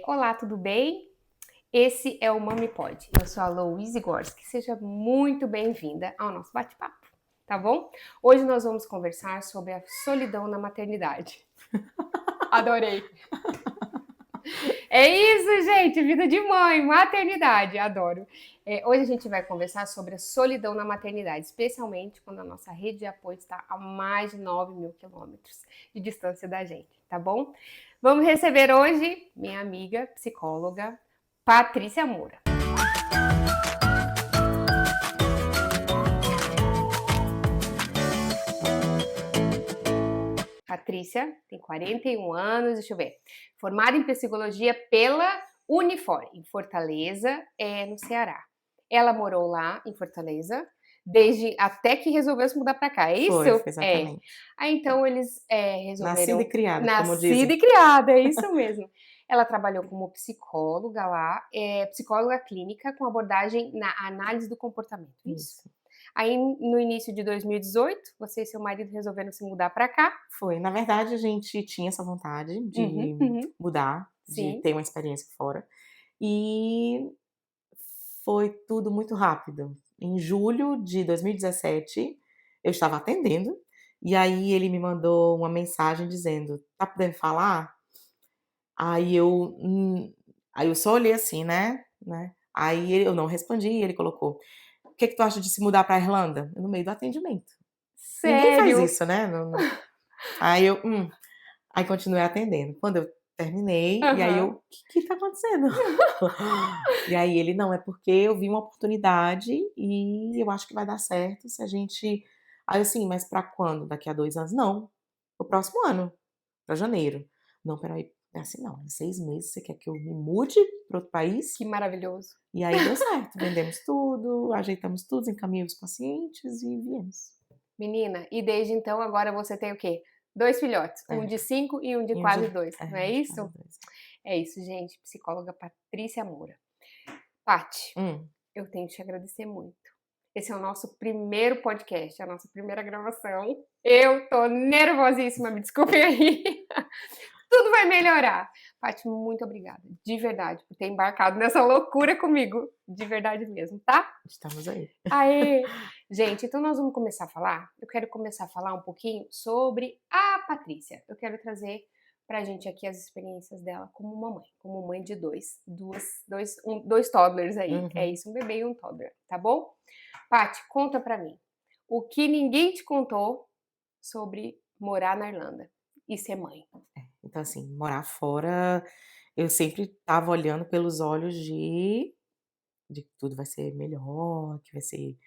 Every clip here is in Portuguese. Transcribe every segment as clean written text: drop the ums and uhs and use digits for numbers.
Olá, tudo bem? Esse é o Mami Pod. Eu sou a Louise Gorski. Seja muito bem-vinda ao nosso bate-papo, tá bom? Hoje nós vamos conversar sobre a solidão na maternidade. Adorei! É isso, gente! Vida de mãe, maternidade, adoro. Hoje a gente vai conversar sobre a solidão na maternidade, especialmente quando a nossa rede de apoio está a mais de 9.000 quilômetros de distância da gente, tá bom? Vamos receber hoje minha amiga psicóloga Patrícia Moura. Patrícia tem 41 anos, deixa eu ver, formada em psicologia pela Unifor, em Fortaleza, no Ceará. Ela morou lá em Fortaleza, desde até que resolveu se mudar para cá, é isso? Foi, exatamente. Aí então eles resolveram... Nascida e criada, como dizem. Nascida e criada, é isso mesmo. Ela trabalhou como psicóloga lá, psicóloga clínica com abordagem na análise do comportamento, isso. Aí, no início de 2018, você e seu marido resolveram se mudar para cá. Foi. Na verdade, a gente tinha essa vontade de mudar, Sim. de ter uma experiência fora. E foi tudo muito rápido. Em julho de 2017, eu estava atendendo, e aí ele me mandou uma mensagem dizendo: "Tá podendo falar?" Aí eu só olhei assim, né. Aí eu não respondi, e ele colocou: "O que tu acha de se mudar pra Irlanda?" No meio do atendimento. Ninguém faz Sério? isso, né, aí eu, aí continuei atendendo. Quando eu terminei, e aí eu: "O que tá acontecendo?" E aí ele: "Não, é porque eu vi uma oportunidade e eu acho que vai dar certo se a gente." Aí eu assim: "Mas pra quando? Daqui a 2 anos?" "Não, o próximo ano, pra janeiro." "Não, espera aí, é assim não, em 6 meses você quer que eu me mude pra outro país?" Que maravilhoso. E aí deu certo, vendemos tudo, ajeitamos tudo, encaminhei os pacientes e viemos. Menina, e desde então agora você tem o quê? 2 filhotes, um É. de 5 e um de E um quase de 2, não é um de isso? cada 2. É isso, gente, psicóloga Patrícia Moura. Paty, Hum. eu tenho que te agradecer muito. Esse é o nosso primeiro podcast, a nossa primeira gravação. Eu tô nervosíssima, me desculpem aí. Tudo vai melhorar. Paty, muito obrigada, de verdade, por ter embarcado nessa loucura comigo, de verdade mesmo, tá? Estamos aí. Aê! Gente, então nós vamos começar a falar, eu quero começar a falar um pouquinho sobre a Patrícia. Eu quero trazer pra gente aqui as experiências dela como mamãe, como mãe de dois toddlers aí. É Uhum. isso, um bebê e um toddler, tá bom? Paty, conta pra mim, o que ninguém te contou sobre morar na Irlanda e ser mãe. Então assim, morar fora, eu sempre estava olhando pelos olhos de que tudo vai ser melhor, que vai ser,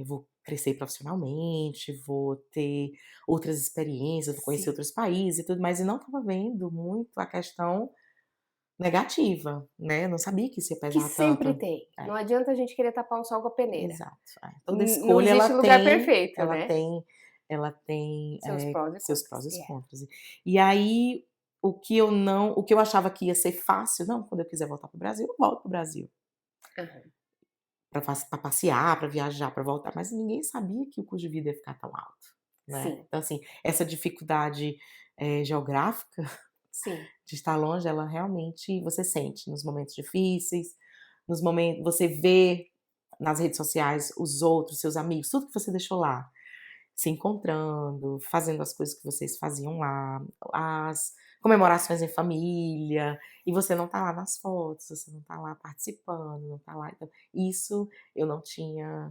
vou crescer profissionalmente, vou ter outras experiências, vou conhecer Sim. outros países e tudo mais, e não estava vendo muito a questão negativa, né, eu não sabia que isso ia Que pesar sempre tanto. tem. É, Não adianta a gente querer tapar o sol com a peneira. exato. Toda Não escolha existe lugar perfeito, ela né? tem ela tem, Seus prós e seus contras. prós e Yeah. contras. E aí, o que eu achava que ia ser fácil: "Não, quando eu quiser voltar para o Brasil, eu volto para o Brasil." Aham. Pra passear, pra viajar, pra voltar, mas ninguém sabia que o custo de vida ia ficar tão alto, né. Sim, Então assim, essa dificuldade, geográfica sim, de estar longe, ela realmente você sente nos momentos difíceis, nos momentos você vê nas redes sociais os outros, seus amigos, tudo que você deixou lá, se encontrando, fazendo as coisas que vocês faziam lá, as comemorações em família, e você não tá lá nas fotos, você não tá lá participando, não tá lá, então isso eu não tinha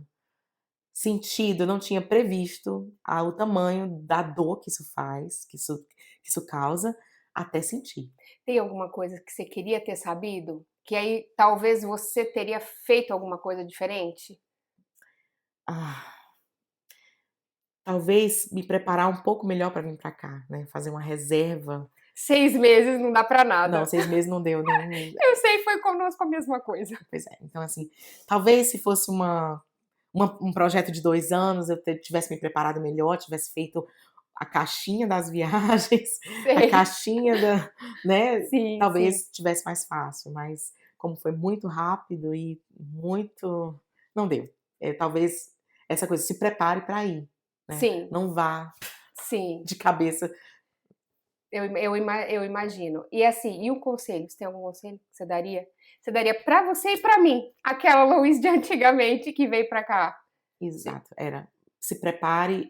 sentido, eu não tinha previsto o tamanho da dor que isso faz, que isso causa, até sentir. tem alguma coisa que você queria ter sabido? Que aí talvez você teria feito alguma coisa diferente? Ah, talvez me preparar um pouco melhor para vir para cá, né, fazer uma reserva. 6 meses não dá pra Não, nada. 6 meses não deu nem. Eu sei, foi conosco a mesma coisa. Pois é, então assim, talvez se fosse um projeto de 2 anos, eu tivesse me preparado melhor, tivesse feito a caixinha das viagens, a Sei. caixinha da, né, Sim, sim, talvez tivesse mais fácil, mas como foi muito rápido e muito não deu. Talvez essa coisa, se prepare para ir, né, sim, não vá sim. de cabeça Eu imagino. E assim, e um conselho? Você tem algum conselho que você daria? Você daria pra você e pra mim, aquela Louise de antigamente que veio pra cá. Exato, se prepare,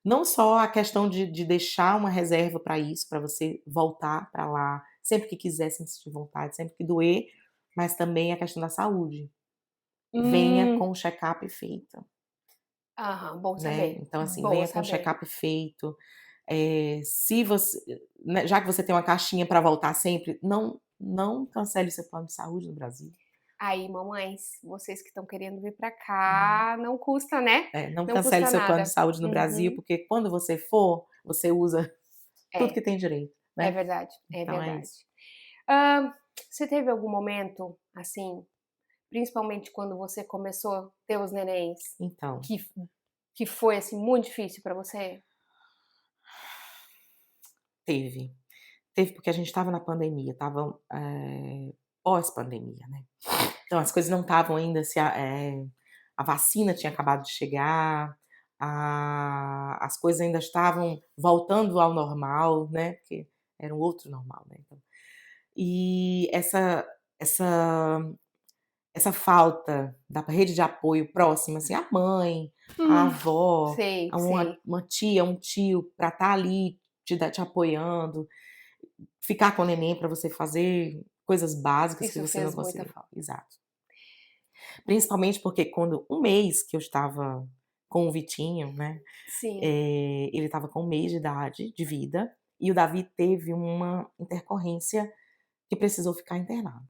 não só a questão de deixar uma reserva para isso, para você voltar para lá sempre que quiser, sem sentir vontade, sempre que doer, mas também a questão da saúde. Venha Hum, com o check-up feito, aham, bom né, saber, então assim, bom venha com o saber. check-up feito, se você, né, já que você tem uma caixinha para voltar sempre, não cancele o seu plano de saúde no Brasil. Aí, mamães, vocês que estão querendo vir pra Hum. cá, não custa, né? Não Não cancele custa seu plano de nada. saúde no Brasil, Uhum. porque quando você for, você usa tudo que É, tem direito, é né. verdade, é Então é verdade. isso. Hã, você teve algum momento, assim, principalmente quando você começou a ter os nenéns, Então, que que foi, assim, muito difícil pra você? teve. Teve porque a gente estava na pandemia, estava, pós-pandemia, né. Então as coisas não estavam ainda a vacina tinha acabado de chegar, as coisas ainda estavam voltando ao normal, né, porque era um outro normal, né, então. E essa essa falta da rede de apoio próxima, assim, a mãe, a Hum, avó, sei, a sei. uma tia, um tio pra estar ali te apoiando, ficar com o neném pra você fazer coisas básicas que Isso você não fez muita conseguia. falta. Exato. Principalmente porque quando um mês que eu estava com o Vitinho, né, Sim. ele estava com 1 mês de idade de vida, e o Davi teve uma intercorrência que precisou ficar internado,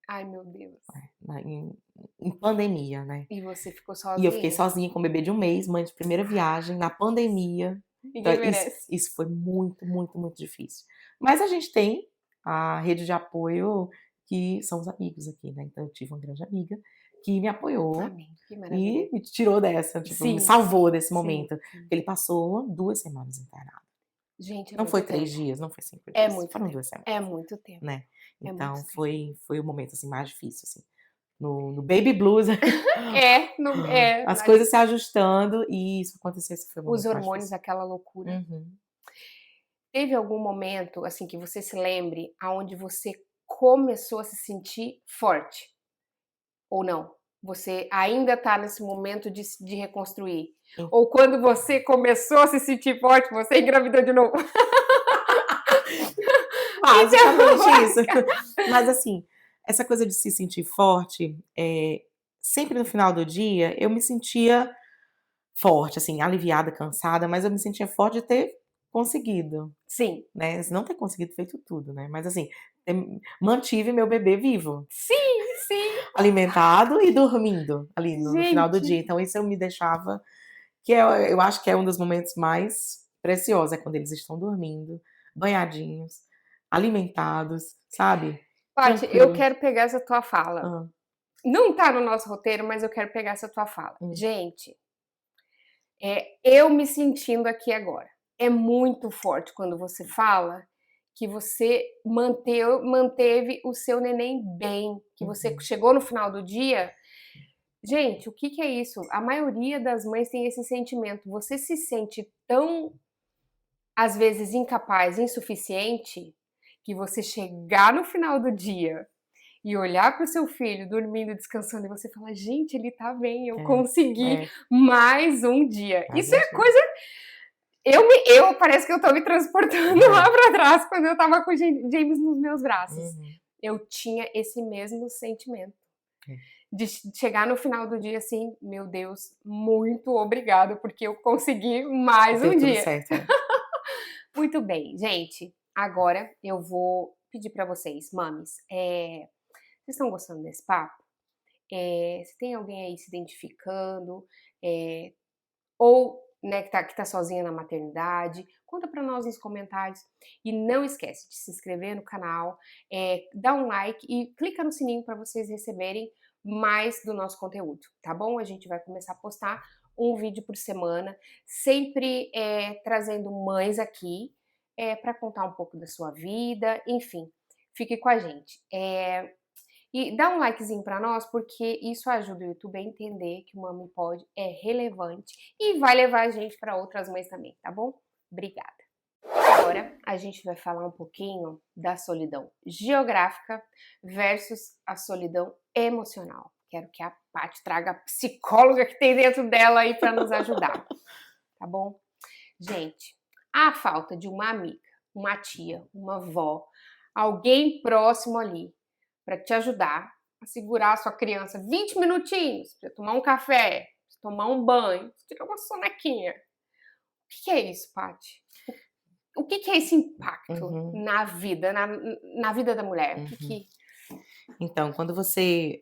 Ai, meu Deus. na em pandemia, né. E você ficou E eu fiquei sozinha? sozinha com o bebê de 1 mês, mãe de primeira viagem, na pandemia. Então Ninguém merece. isso foi muito, muito, muito difícil. Mas a gente tem a rede de apoio que são os amigos aqui, né, então eu tive uma grande amiga que me apoiou Amém, que e maravilha. me tirou dessa, tipo, me Sim, salvou sim, desse sim, momento. sim. Ele passou 2 semanas internado. Gente, é Não foi muito 3 tempo. dias, não foi 5 É dias, muito foram tempo. 2 semanas, É muito tempo. né. É muito Então tempo. foi o momento, assim, mais difícil, assim. No baby blues, É, no é, as na coisas se ajustando e isso aconteceu, esse foi o os momento mais hormônios, difícil. aquela loucura. Uhum. Teve algum momento, assim, que você se lembre, aonde você começou a se sentir forte, ou não? Você ainda tá nesse momento de reconstruir? En Ou quando você começou a se sentir forte, você engravidou de novo? Isso é uma Basicamente isso. básica. Mas assim, essa coisa de se sentir forte, sempre no final do dia eu me sentia forte, assim, aliviada, cansada, mas eu me sentia forte de ter conseguido, Sim, né, não ter conseguido feito tudo, né, mas assim, mantive meu bebê vivo, sim, sim. alimentado e dormindo ali no final do Gente, dia, então isso eu me deixava, que eu acho que é um dos momentos mais preciosos, é quando eles estão dormindo, banhadinhos, alimentados, sabe, Paty, eu tranquilos. quero pegar essa tua fala. Hã. Não tá no nosso roteiro, mas eu quero pegar essa tua fala. Hum. Gente, eu me sentindo aqui agora. É muito forte quando você fala que você manteve o seu neném bem, que você Uhum. chegou no final do dia. Gente, o que que é isso? A maioria das mães tem esse sentimento. Você se sente tão, às vezes, incapaz, insuficiente, que você chegar no final do dia e olhar para o seu filho dormindo, descansando, e você fala: "Gente, ele tá bem, eu É, consegui é, mais um dia". mais Isso um é dia. coisa, eu parece que eu tô me transportando lá É. para trás, quando eu estava com o James nos meus braços. Uhum. Eu tinha esse mesmo sentimento, É. de chegar no final do dia assim: "Meu Deus, muito obrigada, porque eu consegui mais Deu um tudo dia". certo, é. Muito bem, gente, agora eu vou pedir para vocês, mames, vocês estão gostando desse papo? Se tem alguém aí se identificando, eh, ou, né, que tá sozinha na maternidade, conta para nós nos comentários. E não esquece de se inscrever no canal, dá um like e clica no sininho para vocês receberem mais do nosso conteúdo, tá bom? A gente vai começar a postar um vídeo por semana, sempre trazendo mães aqui, para contar um pouco da sua vida, enfim, fique com a gente. E dá um likezinho para nós, porque isso ajuda o YouTube a entender que o Mami Pode é relevante e vai levar a gente para outras mães também, tá bom? Obrigada. agora a gente vai falar um pouquinho da solidão geográfica versus a solidão emocional. Quero que a Paty traga a psicóloga que tem dentro dela aí para nos ajudar, tá bom? Gente, a falta de uma amiga, uma tia, uma avó, alguém próximo ali para te ajudar a segurar a sua criança 20 minutinhos, para tomar um café, pra tomar um banho, tirar uma sonequinha. O que é isso, Paty? O que é esse impacto Uhum, na vida, na vida da mulher? O que uhum. que... Então, quando você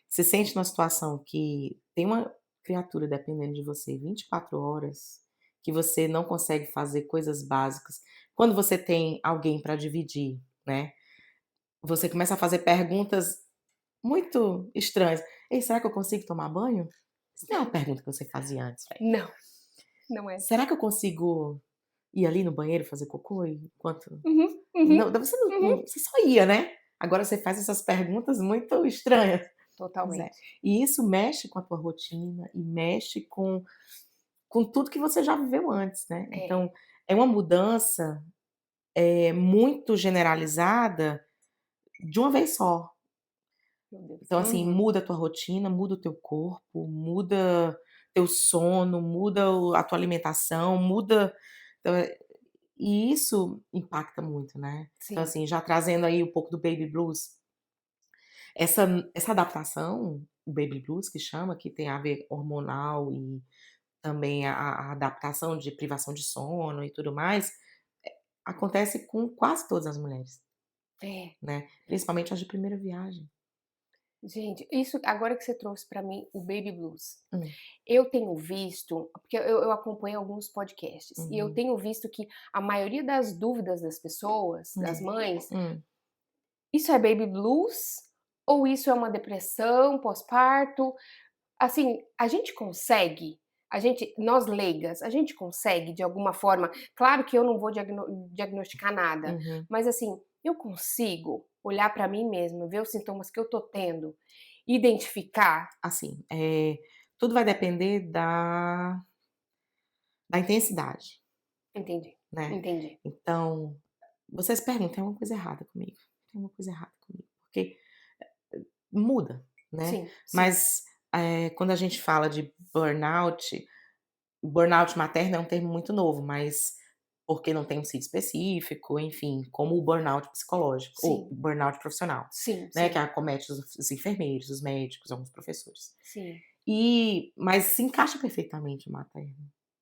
se sente numa situação que tem uma criatura dependendo de você 24 horas, que você não consegue fazer coisas básicas, quando você tem alguém para dividir, né, você começa a fazer perguntas muito estranhas. "Ei, será que eu consigo tomar banho?" Isso não é uma pergunta que você fazia antes, velho. Não, não é. "Será que eu consigo ir ali no banheiro fazer cocô enquanto..." Uhum, Não, uhum, você não uhum. você só ia, né. Agora você faz essas perguntas muito estranhas. Pois é. Totalmente. E isso mexe com a tua rotina e mexe com tudo que você já viveu antes, né. É, Então, é uma mudança, muito generalizada de uma vez só. meu Deus. Então, assim, Uhum. muda a tua rotina, muda o teu corpo, muda teu sono, muda a tua alimentação, muda, então, e isso impacta muito, né. Então, Sim, assim, já trazendo aí um pouco do baby blues, essa adaptação, o baby blues que chama, que tem a ver hormonal e também a adaptação de privação de sono e tudo mais, acontece com quase todas as mulheres, é. né, principalmente as de primeira viagem. Gente, isso agora que você trouxe para mim o baby blues. Hum, Eu tenho visto, porque eu acompanho alguns podcasts, e eu uhum, tenho visto que a maioria das dúvidas das pessoas, das hum, mães, hum. isso é baby blues ou isso é uma depressão pós-parto? Assim, a gente consegue, nós leigas, a gente consegue de alguma forma, claro que eu não vou diagnosticar nada, Uhum. mas assim, eu consigo olhar para mim mesma, ver os sintomas que eu tô tendo, identificar? Assim, tudo vai depender da intensidade, Entendi, né. entendi. Então, você se pergunta: "Tem alguma coisa errada comigo? Tem alguma coisa errada comigo?" Porque muda, né. Sim, sim, Mas, quando a gente fala de burnout materno é um termo muito novo, mas porque não tem um CID específico, enfim, como o burnout psicológico ou sim, burnout profissional, sim, né, que sim, acomete os enfermeiros, os médicos, alguns professores. sim, Mas se encaixa perfeitamente o materno,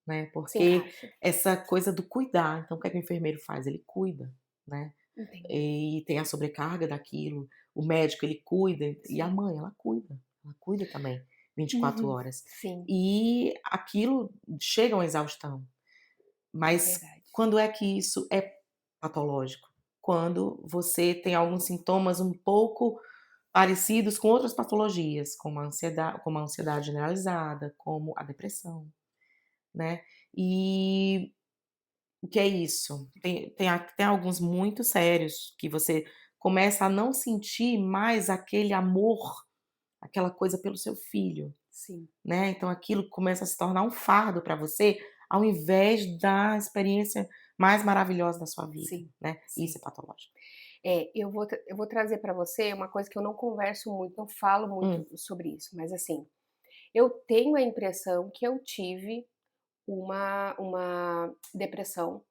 né, se porque encaixa. essa coisa do cuidar, então o que é que o enfermeiro faz? Ele cuida, né, Entendi. e tem a sobrecarga daquilo, o médico ele cuida e a Sim. mãe ela cuida também 24 Uhum. horas. Sim, E aquilo chega a uma exaustão, é mas verdade. quando é que isso é patológico? Quando você tem alguns sintomas um pouco parecidos com outras patologias, como a ansiedade generalizada, como a depressão, né. E o que é isso? Tem até alguns muito sérios que você começa a não sentir mais aquele amor, aquela coisa pelo seu filho, Sim, né, então aquilo começa a se tornar um fardo para você, ao invés da experiência mais maravilhosa da sua vida, sim, né, sim. isso é patológico. É, eu vou trazer para você uma coisa que eu não converso muito, não falo muito Hum, sobre isso, mas assim, eu tenho a impressão que eu tive uma depressão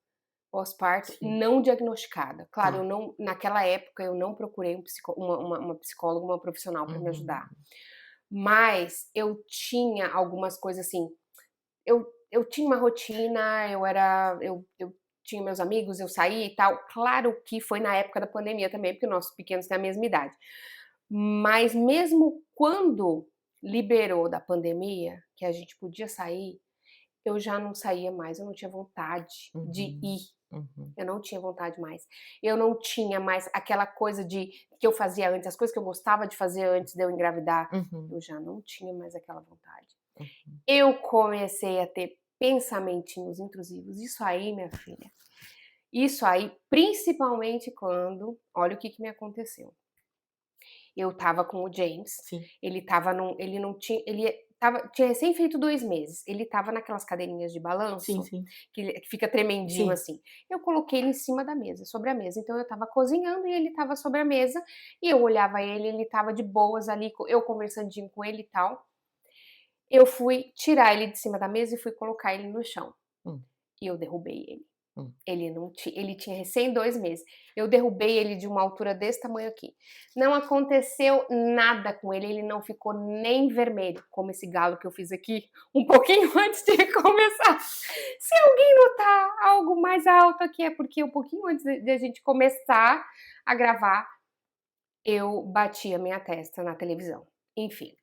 pós-parto sim. não diagnosticada. Claro, eu Tá. não, naquela época eu não procurei uma psicóloga, uma profissional para me Uhum. ajudar, mas eu tinha algumas coisas assim. Eu tinha uma rotina, eu tinha meus amigos, eu saía e tal. Claro que foi na época da pandemia também, porque nossos pequenos têm a mesma idade. Mas mesmo quando liberou da pandemia, que a gente podia sair, eu já não saía mais, eu não tinha vontade de Uhum. ir, Uhum. eu não tinha vontade mais. Eu não tinha mais aquela coisa de que eu fazia antes, as coisas que eu gostava de fazer antes de eu engravidar, Uhum. eu já não tinha mais aquela vontade. Uhum. Eu comecei a ter pensamentinhos intrusivos. Isso aí, minha filha, isso aí, principalmente quando, olha o que que me aconteceu. Eu estava com o James, Sim. ele estava ele não tinha, ele tinha recém feito 2 meses, ele estava naquelas cadeirinhas de Sim, balanço, sim. que fica tremendinho Sim. assim. Eu coloquei ele em cima da mesa, sobre a mesa, então eu estava cozinhando e ele estava sobre a mesa, e eu olhava ele estava de boas ali, eu conversandinho com ele e tal. Eu fui tirar ele de cima da mesa e fui colocar ele no chão, Hum, e eu derrubei ele. hum. Ele tinha recém 2 meses. Eu derrubei ele de uma altura desse tamanho aqui. Não aconteceu nada com ele, ele não ficou nem vermelho, como esse galo que eu fiz aqui, um pouquinho antes de começar. Se alguém notar algo mais alto aqui, é porque um pouquinho antes de a gente começar a gravar, eu bati a minha testa na televisão. Enfim,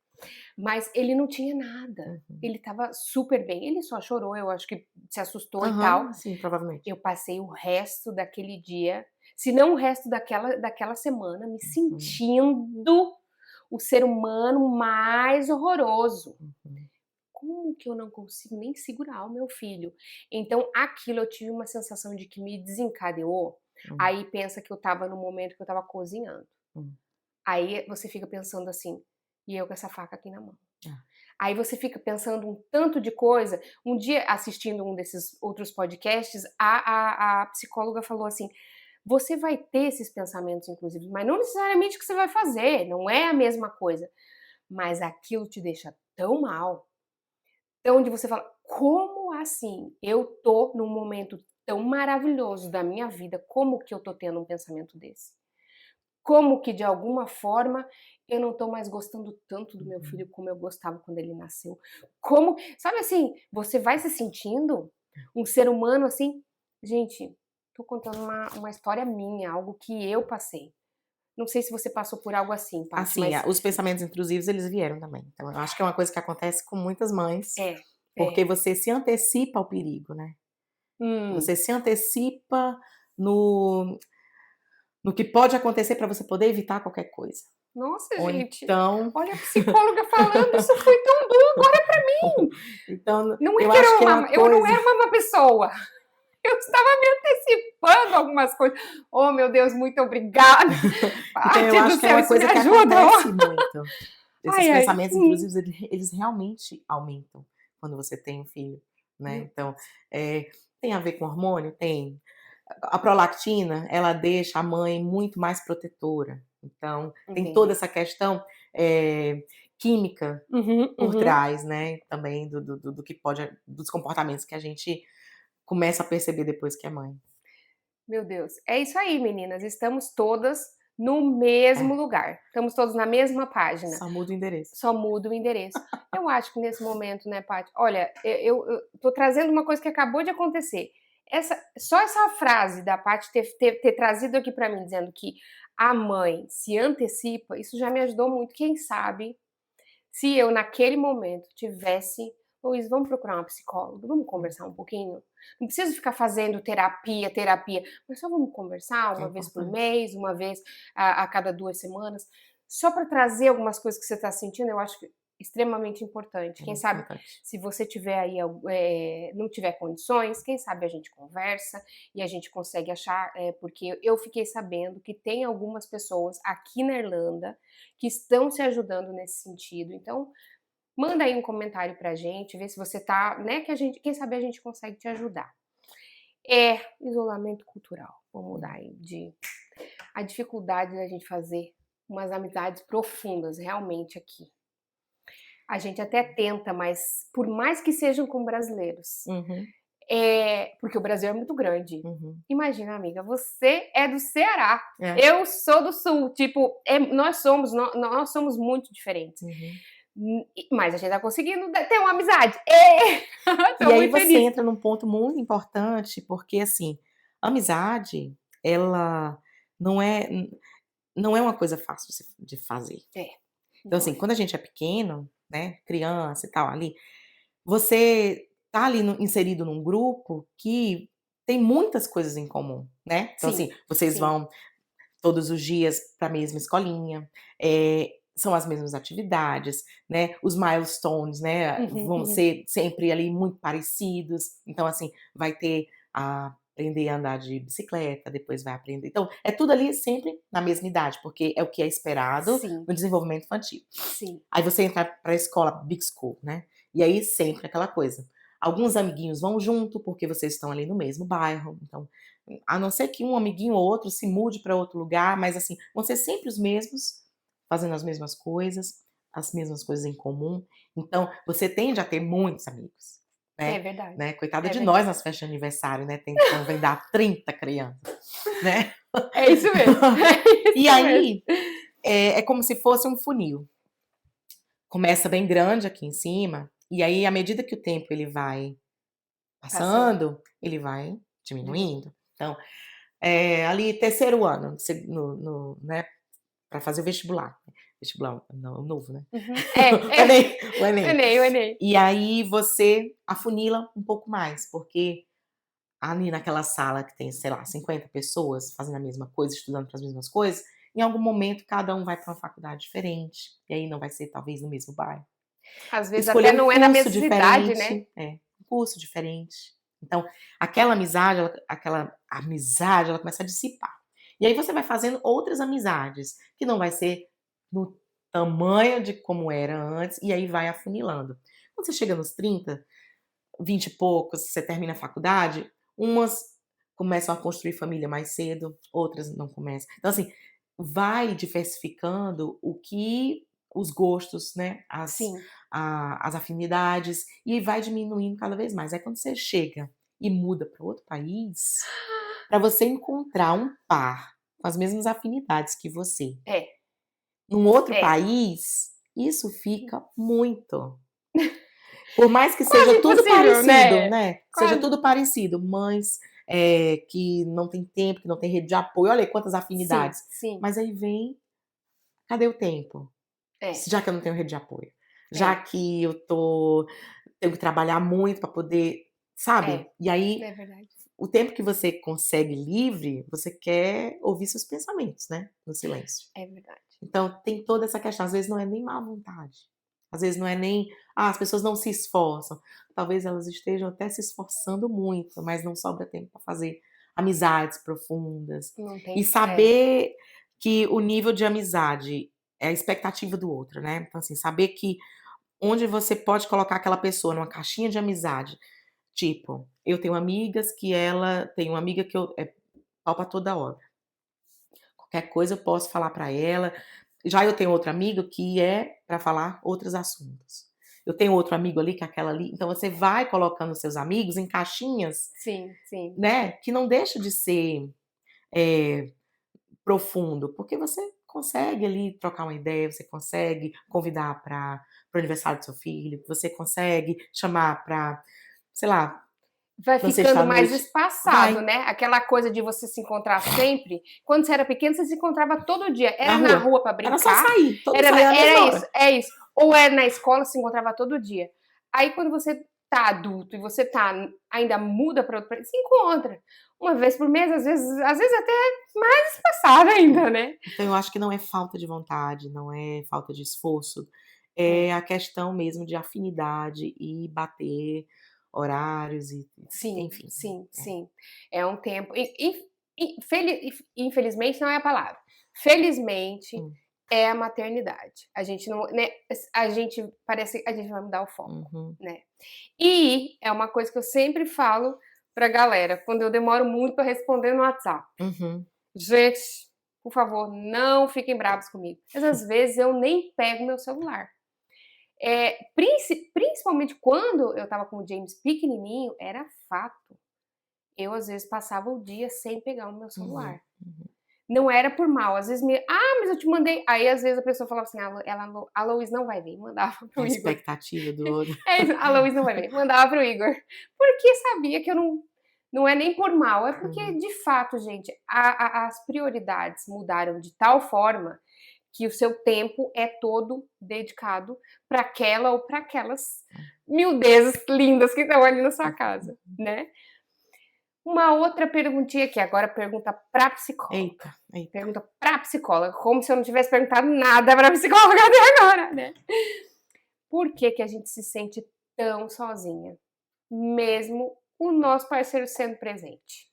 mas ele não tinha nada. Uhum. Ele estava super bem. Ele só chorou, eu acho que se assustou e tal. Aham, sim, provavelmente. Eu passei o resto daquele dia, se não o resto daquela semana, me Uhum, sentindo o ser humano mais horroroso. uhum, Como que eu não consigo nem segurar o meu filho? Então, aquilo eu tive uma sensação de que me desencadeou. hum, Aí pensa que eu estava no momento que eu estava cozinhando. hum. Aí você fica pensando assim, e eu com essa faca aqui na mão. Ah, Aí você fica pensando um tanto de coisa. Um dia, assistindo um desses outros podcasts, a psicóloga falou assim: você vai ter esses pensamentos, inclusive, mas não necessariamente o que você vai fazer, não é a mesma coisa. Mas aquilo te deixa tão mal, tão de você fala, como assim? Eu tô num momento tão maravilhoso da minha vida, como que eu tô tendo um pensamento desse? Como que de alguma forma eu não tô mais gostando tanto do meu uhum. filho como eu gostava quando ele nasceu? Como, sabe assim, você vai se sentindo um ser humano assim, gente, tô contando uma história minha, algo que eu passei. Não sei se você passou por algo assim, Paty, Assim, mas os pensamentos intrusivos, eles vieram também. Então eu acho que é uma coisa que acontece com muitas mães, é, porque é. você se antecipa ao perigo, né. Hum. Você se antecipa no no que pode acontecer para você poder evitar qualquer coisa. Nossa, Ou gente, então olha a psicóloga falando, isso foi tão bom agora pra mim. então Não é eu que acho que é uma eu não coisa era uma má pessoa. Eu estava me antecipando algumas coisas. Oh, meu Deus, muito obrigada. então eu Paty do acho que é céu, uma isso me coisa que ajuda. acontece muito. Esses Ai, ai. pensamentos intrusivos, eles realmente aumentam quando você tem um filho, né. Meu Então, Deus. tem a ver com hormônio? Tem. A prolactina, ela deixa a mãe muito mais protetora, então tem toda Entendi. essa questão, química Uhum, por uhum. trás, né, também do que pode dos comportamentos que a gente começa a perceber depois que é mãe. Meu Deus. É isso aí, meninas. Estamos todas no mesmo É, lugar. Estamos todos na mesma página. só muda o endereço. Só muda o endereço. Eu acho que nesse momento, né, Paty? Olha, eu tô trazendo uma coisa que acabou de acontecer. Só essa frase da Paty ter trazido aqui para mim, dizendo que a mãe se antecipa, isso já me ajudou muito. Quem sabe se eu, naquele momento, tivesse. Luiz, vamos procurar uma psicóloga, vamos Hum, conversar um pouquinho? Não preciso ficar fazendo terapia, mas só vamos conversar é uma vez por importante, mês, uma vez a cada 2 semanas, só para trazer algumas coisas que você está sentindo, eu acho que extremamente importante. é Quem muito sabe, importante. se você tiver aí, não tiver condições, quem sabe a gente conversa e a gente consegue achar, porque eu fiquei sabendo que tem algumas pessoas aqui na Irlanda que estão se ajudando nesse sentido. Então, manda aí um comentário pra gente, vê se você tá, né, que a gente, quem sabe a gente consegue te ajudar. É, isolamento cultural. Vamos mudar Hum, aí de a dificuldade da gente fazer umas amizades profundas realmente aqui. A gente até tenta, mas por mais que sejam com brasileiros, uhum, porque o Brasil é muito grande. uhum. Imagina, amiga, você é do Ceará, É, eu sou do Sul, tipo, nós somos muito diferentes. uhum. Mas a gente tá conseguindo ter uma amizade. Ê! E Tô aí muito você feliz. entra num ponto muito importante, porque, assim, amizade, ela não é não é uma coisa fácil de fazer. É, Então, não assim, é. quando a gente é pequeno, né, criança e tal, ali, você tá ali inserido num grupo que tem muitas coisas em comum, né. Então, Sim, assim, vocês sim. vão todos os dias para a mesma escolinha, são as mesmas atividades, né, os milestones, né, Uhum, vão uhum. ser sempre ali muito parecidos. Então, assim, vai ter a aprender a andar de bicicleta, depois vai aprender. Então, é tudo ali sempre na mesma idade, porque é o que é esperado Sim, no desenvolvimento infantil. sim. Aí você entra para a escola Big School, né, e aí sempre aquela coisa, alguns amiguinhos vão junto, porque vocês estão ali no mesmo bairro, então, a não ser que um amiguinho ou outro se mude para outro lugar, mas assim, vão ser sempre os mesmos, fazendo as mesmas coisas em comum, então você tende a ter muitos amigos, É né, verdade, coitada é de nós verdade. nas festas de aniversário, né, tem que convidar 30 crianças, né. É isso mesmo, é E isso mesmo. aí, é como se fosse um funil. Começa bem grande aqui em cima, e aí à medida que o tempo ele vai Passando. passando, ele vai diminuindo. Então, ali terceiro ano, né, para fazer o vestibular. Vestibular não, o novo, né. Uhum. O É, Enem, o o Enem. Enem, o Enem. E aí você afunila um pouco mais, porque ali naquela sala que tem, sei lá, 50 pessoas fazendo a mesma coisa, estudando para as mesmas coisas, em algum momento cada um vai para uma faculdade diferente, e aí não vai ser talvez no mesmo bairro. Às vezes Escolher até um não é na curso mesma cidade, né. diferente, um curso diferente. Então, aquela amizade, ela começa a dissipar. E aí você vai fazendo outras amizades, que não vai ser no tamanho de como era antes, e aí vai afunilando. Quando você chega nos 30, 20 e poucos, você termina a faculdade, umas começam a construir família mais cedo, outras não começam. Então, assim, vai diversificando o que os gostos, né, Sim. as afinidades, e vai diminuindo cada vez mais. Aí quando você chega e muda para outro país, para você encontrar um par com as mesmas afinidades que você, É, num outro é. país, isso fica muito. Por mais que seja Quase tudo impossível, parecido, né. né, seja Quase. tudo parecido, mães, que não tem tempo, que não tem rede de apoio, olha aí quantas Sim, afinidades, sim. mas aí vem, cadê o tempo? É, Já que eu não tenho rede de apoio, já é, que tenho que trabalhar muito para poder, sabe? é. E aí, É verdade. o tempo que você consegue livre, você quer ouvir seus pensamentos, né, no silêncio. É verdade. Então tem toda essa questão, às vezes não é nem má vontade, às vezes não é nem: "Ah, as pessoas não se esforçam", talvez elas estejam até se esforçando muito, mas não sobra tempo para fazer amizades profundas, Não e tem saber que o nível de amizade é a expectativa do outro, né, então assim, saber que onde você pode colocar aquela pessoa numa caixinha de amizade, tipo, eu tenho amigas que ela tem uma amiga que é pau pra toda obra. Qualquer coisa eu posso falar para ela. Já eu tenho outro amigo que é para falar outros assuntos. Eu tenho outro amigo ali que é aquela ali, então você vai colocando seus amigos em caixinhas, sim, sim. né, que não deixa de ser, eh, profundo, porque você consegue ali trocar uma ideia, você consegue convidar para o aniversário do seu filho, você consegue chamar para, sei lá, Vai uma sexta ficando à mais noite, espaçado, vai, né, aquela coisa de você se encontrar sempre. Quando você era pequeno, você se encontrava todo dia. na Era na rua. rua para Era só brincar, sair, todo mundo era na saía na era mesma isso, hora. é isso. Ou era na escola, se encontrava todo dia. Aí quando você tá adulto e você tá ainda muda para outro país, se encontra. Uma vez por mês, às vezes até mais espaçado ainda, né. Então eu acho que não é falta de vontade, não é falta de esforço, é É. a questão mesmo de afinidade e bater horários e Sim, enfim, sim, é. sim. É um tempo infelizmente não é a palavra. Felizmente Hum, é a maternidade. A gente não, né, a gente parece que a gente vai mudar o foco, uhum, né. E é uma coisa que eu sempre falo pra galera, quando eu demoro muito para responder no WhatsApp: uhum, "Gente, por favor, não fiquem bravos comigo". Mas às vezes eu nem pego meu celular. Principalmente quando eu estava com o James pequenininho, era fato. Eu, às vezes, passava o dia sem pegar o meu uhum, celular. uhum. Não era por mal, às vezes mas eu te mandei. Aí, às vezes, a pessoa falava assim: a Lois não vai ver, e mandava A pro Igor. expectativa do outro. É isso, a Lois não vai ver, mandava pro Igor. Porque sabia que eu não é nem por mal, é porque, Uhum, de fato, gente, as prioridades mudaram de tal forma que o seu tempo é todo dedicado para aquela ou para aquelas miudezas lindas que estão ali na sua uhum. casa, né? Uma outra perguntinha aqui, agora pergunta para psicóloga. Eita, eita. Pergunta para psicóloga, como se eu não tivesse perguntado nada para psicóloga até agora, né? Por que que a gente se sente tão sozinha, mesmo o nosso parceiro sendo presente?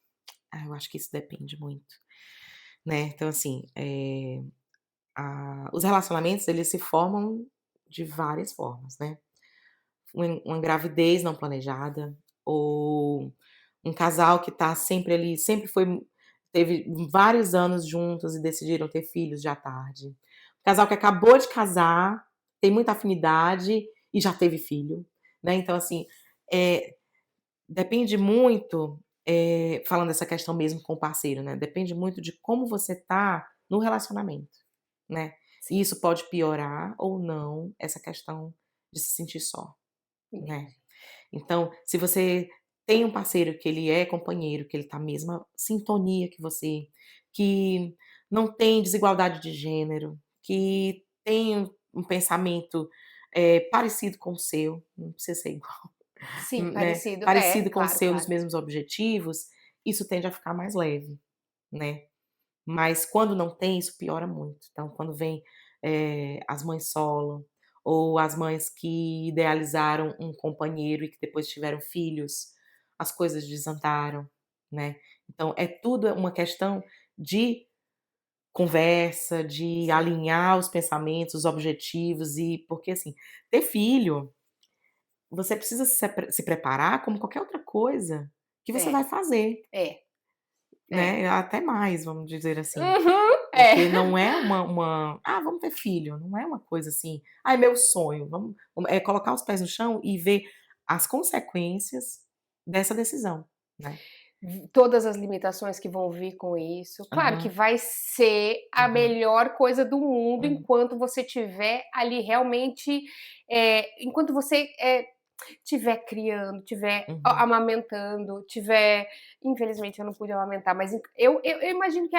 Eu acho que isso depende muito, né. Então assim, os relacionamentos eles se formam de várias formas, né. Uma gravidez não planejada, ou um casal que tá sempre ali, sempre teve vários anos juntos e decidiram ter filhos já tarde. Um casal que acabou de casar, tem muita afinidade e já teve filho, né. Então assim, eh, depende muito, falando dessa questão mesmo com o parceiro, né, depende muito de como você tá no relacionamento, né. E Sim, isso pode piorar ou não essa questão de se sentir só, né. entendi. Então, se você tem um parceiro que ele é companheiro, que ele tá a mesma sintonia que você, que não tem desigualdade de gênero, que tem um pensamento, parecido com o seu, não precisa ser igual, Sim, né, parecido. É, parecido com o claro, seu nos claro. mesmos objetivos, isso tende a ficar mais leve, né. Mas quando não tem, isso piora muito. Então, quando vem, as mães solo, ou as mães que idealizaram um companheiro e que depois tiveram filhos, as coisas desandaram, né. Então é tudo uma questão de conversa, de Sim, alinhar os pensamentos, os objetivos e porque, assim, ter filho, você precisa se preparar como qualquer outra coisa que você é, vai fazer, é, é. né, até mais, vamos dizer assim. Uhum, é. Porque não é "Ah, vamos ter filho", não é uma coisa assim: "Ai, meu sonho", é colocar os pés no chão e ver as consequências dessa decisão, né. Todas as limitações que vão vir com isso. Claro que Aham, vai ser a uhum, melhor coisa do mundo uhum, enquanto você tiver ali realmente, enquanto você, tiver criando, tiver uhum, amamentando, tiver infelizmente eu não pude amamentar, mas eu imagino que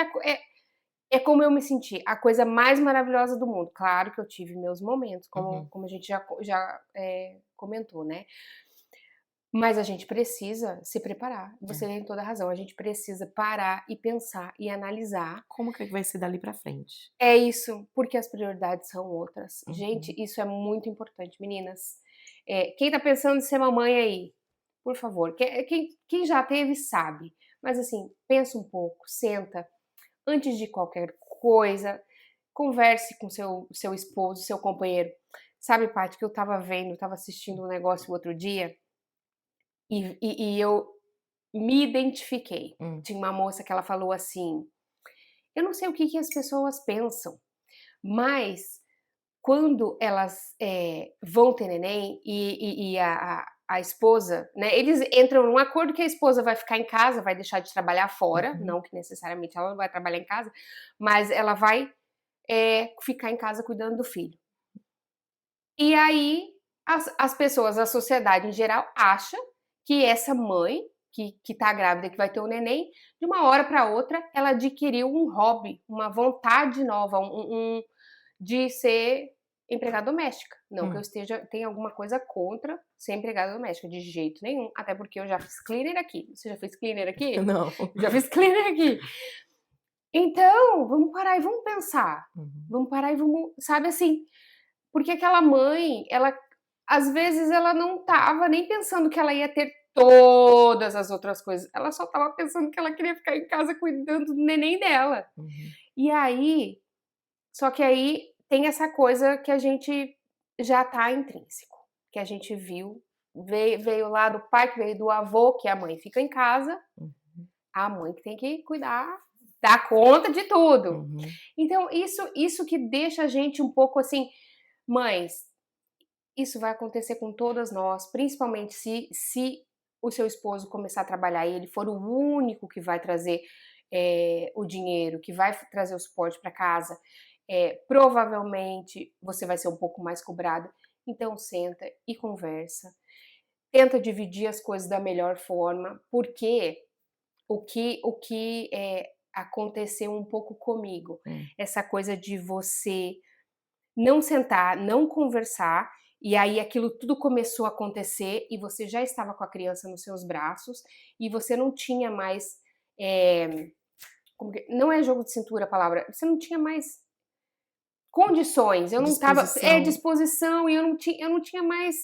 é como eu me senti, a coisa mais maravilhosa do mundo. Claro que eu tive meus momentos, como uhum, como a gente já, comentou, né. Mas a gente precisa se preparar. Você é. tem toda a razão, a gente precisa parar e pensar e analisar. Como que vai ser dali pra frente? É isso, porque as prioridades são outras. Gente, Uhum, isso é muito importante, meninas. Quem tá pensando em ser mamãe aí, por favor, quem já teve sabe, mas assim, pensa um pouco, senta, antes de qualquer coisa, converse com seu esposo, seu companheiro. Sabe, Paty, que eu estava assistindo um negócio o outro dia, e eu me identifiquei. hum, Tinha uma moça que ela falou assim: "Eu não sei o que que as pessoas pensam, mas quando elas, vão ter neném e a esposa, né, eles entram num acordo que a esposa vai ficar em casa, vai deixar de trabalhar fora, uhum, não que necessariamente ela não vai trabalhar em casa, mas ela vai, ficar em casa cuidando do filho. E aí as pessoas, a sociedade em geral acha que essa mãe que tá grávida, que vai ter um neném, de uma hora para outra ela adquiriu um hobby, uma vontade nova, de ser empregada doméstica. Não que eu hum. tenha alguma coisa contra ser empregada doméstica, de jeito nenhum, até porque eu já fiz cleaner aqui. Você já fez cleaner aqui? Não. Eu já fiz cleaner aqui. Então, vamos parar e vamos pensar. Uhum, Vamos parar e vamos, sabe assim, porque aquela mãe, ela às vezes ela não estava nem pensando que ela ia ter todas as outras coisas, ela só estava pensando que ela queria ficar em casa cuidando do neném dela. uhum, E aí só que aí tem essa coisa que a gente já tá intrínseco, que a gente viu, veio lá do pai, que veio do avô, que a mãe fica em casa, uhum, a mãe que tem que cuidar, dar conta de tudo. uhum. Então isso que deixa a gente um pouco assim: "Mães, isso vai acontecer com todas nós, principalmente se o seu esposo começar a trabalhar e ele for o único que vai trazer, o dinheiro, que vai trazer o suporte para casa, provavelmente você vai ser um pouco mais cobrada. Então senta e conversa, tenta dividir as coisas da melhor forma, porque o que, aconteceu um pouco comigo, Hum. essa coisa de você não sentar, não conversar, e aí aquilo tudo começou a acontecer e você já estava com a criança nos seus braços e você não tinha mais, eh, não é jogo de cintura a palavra, você não tinha mais condições, eu não estava Disposição. disposição e eu não tinha mais,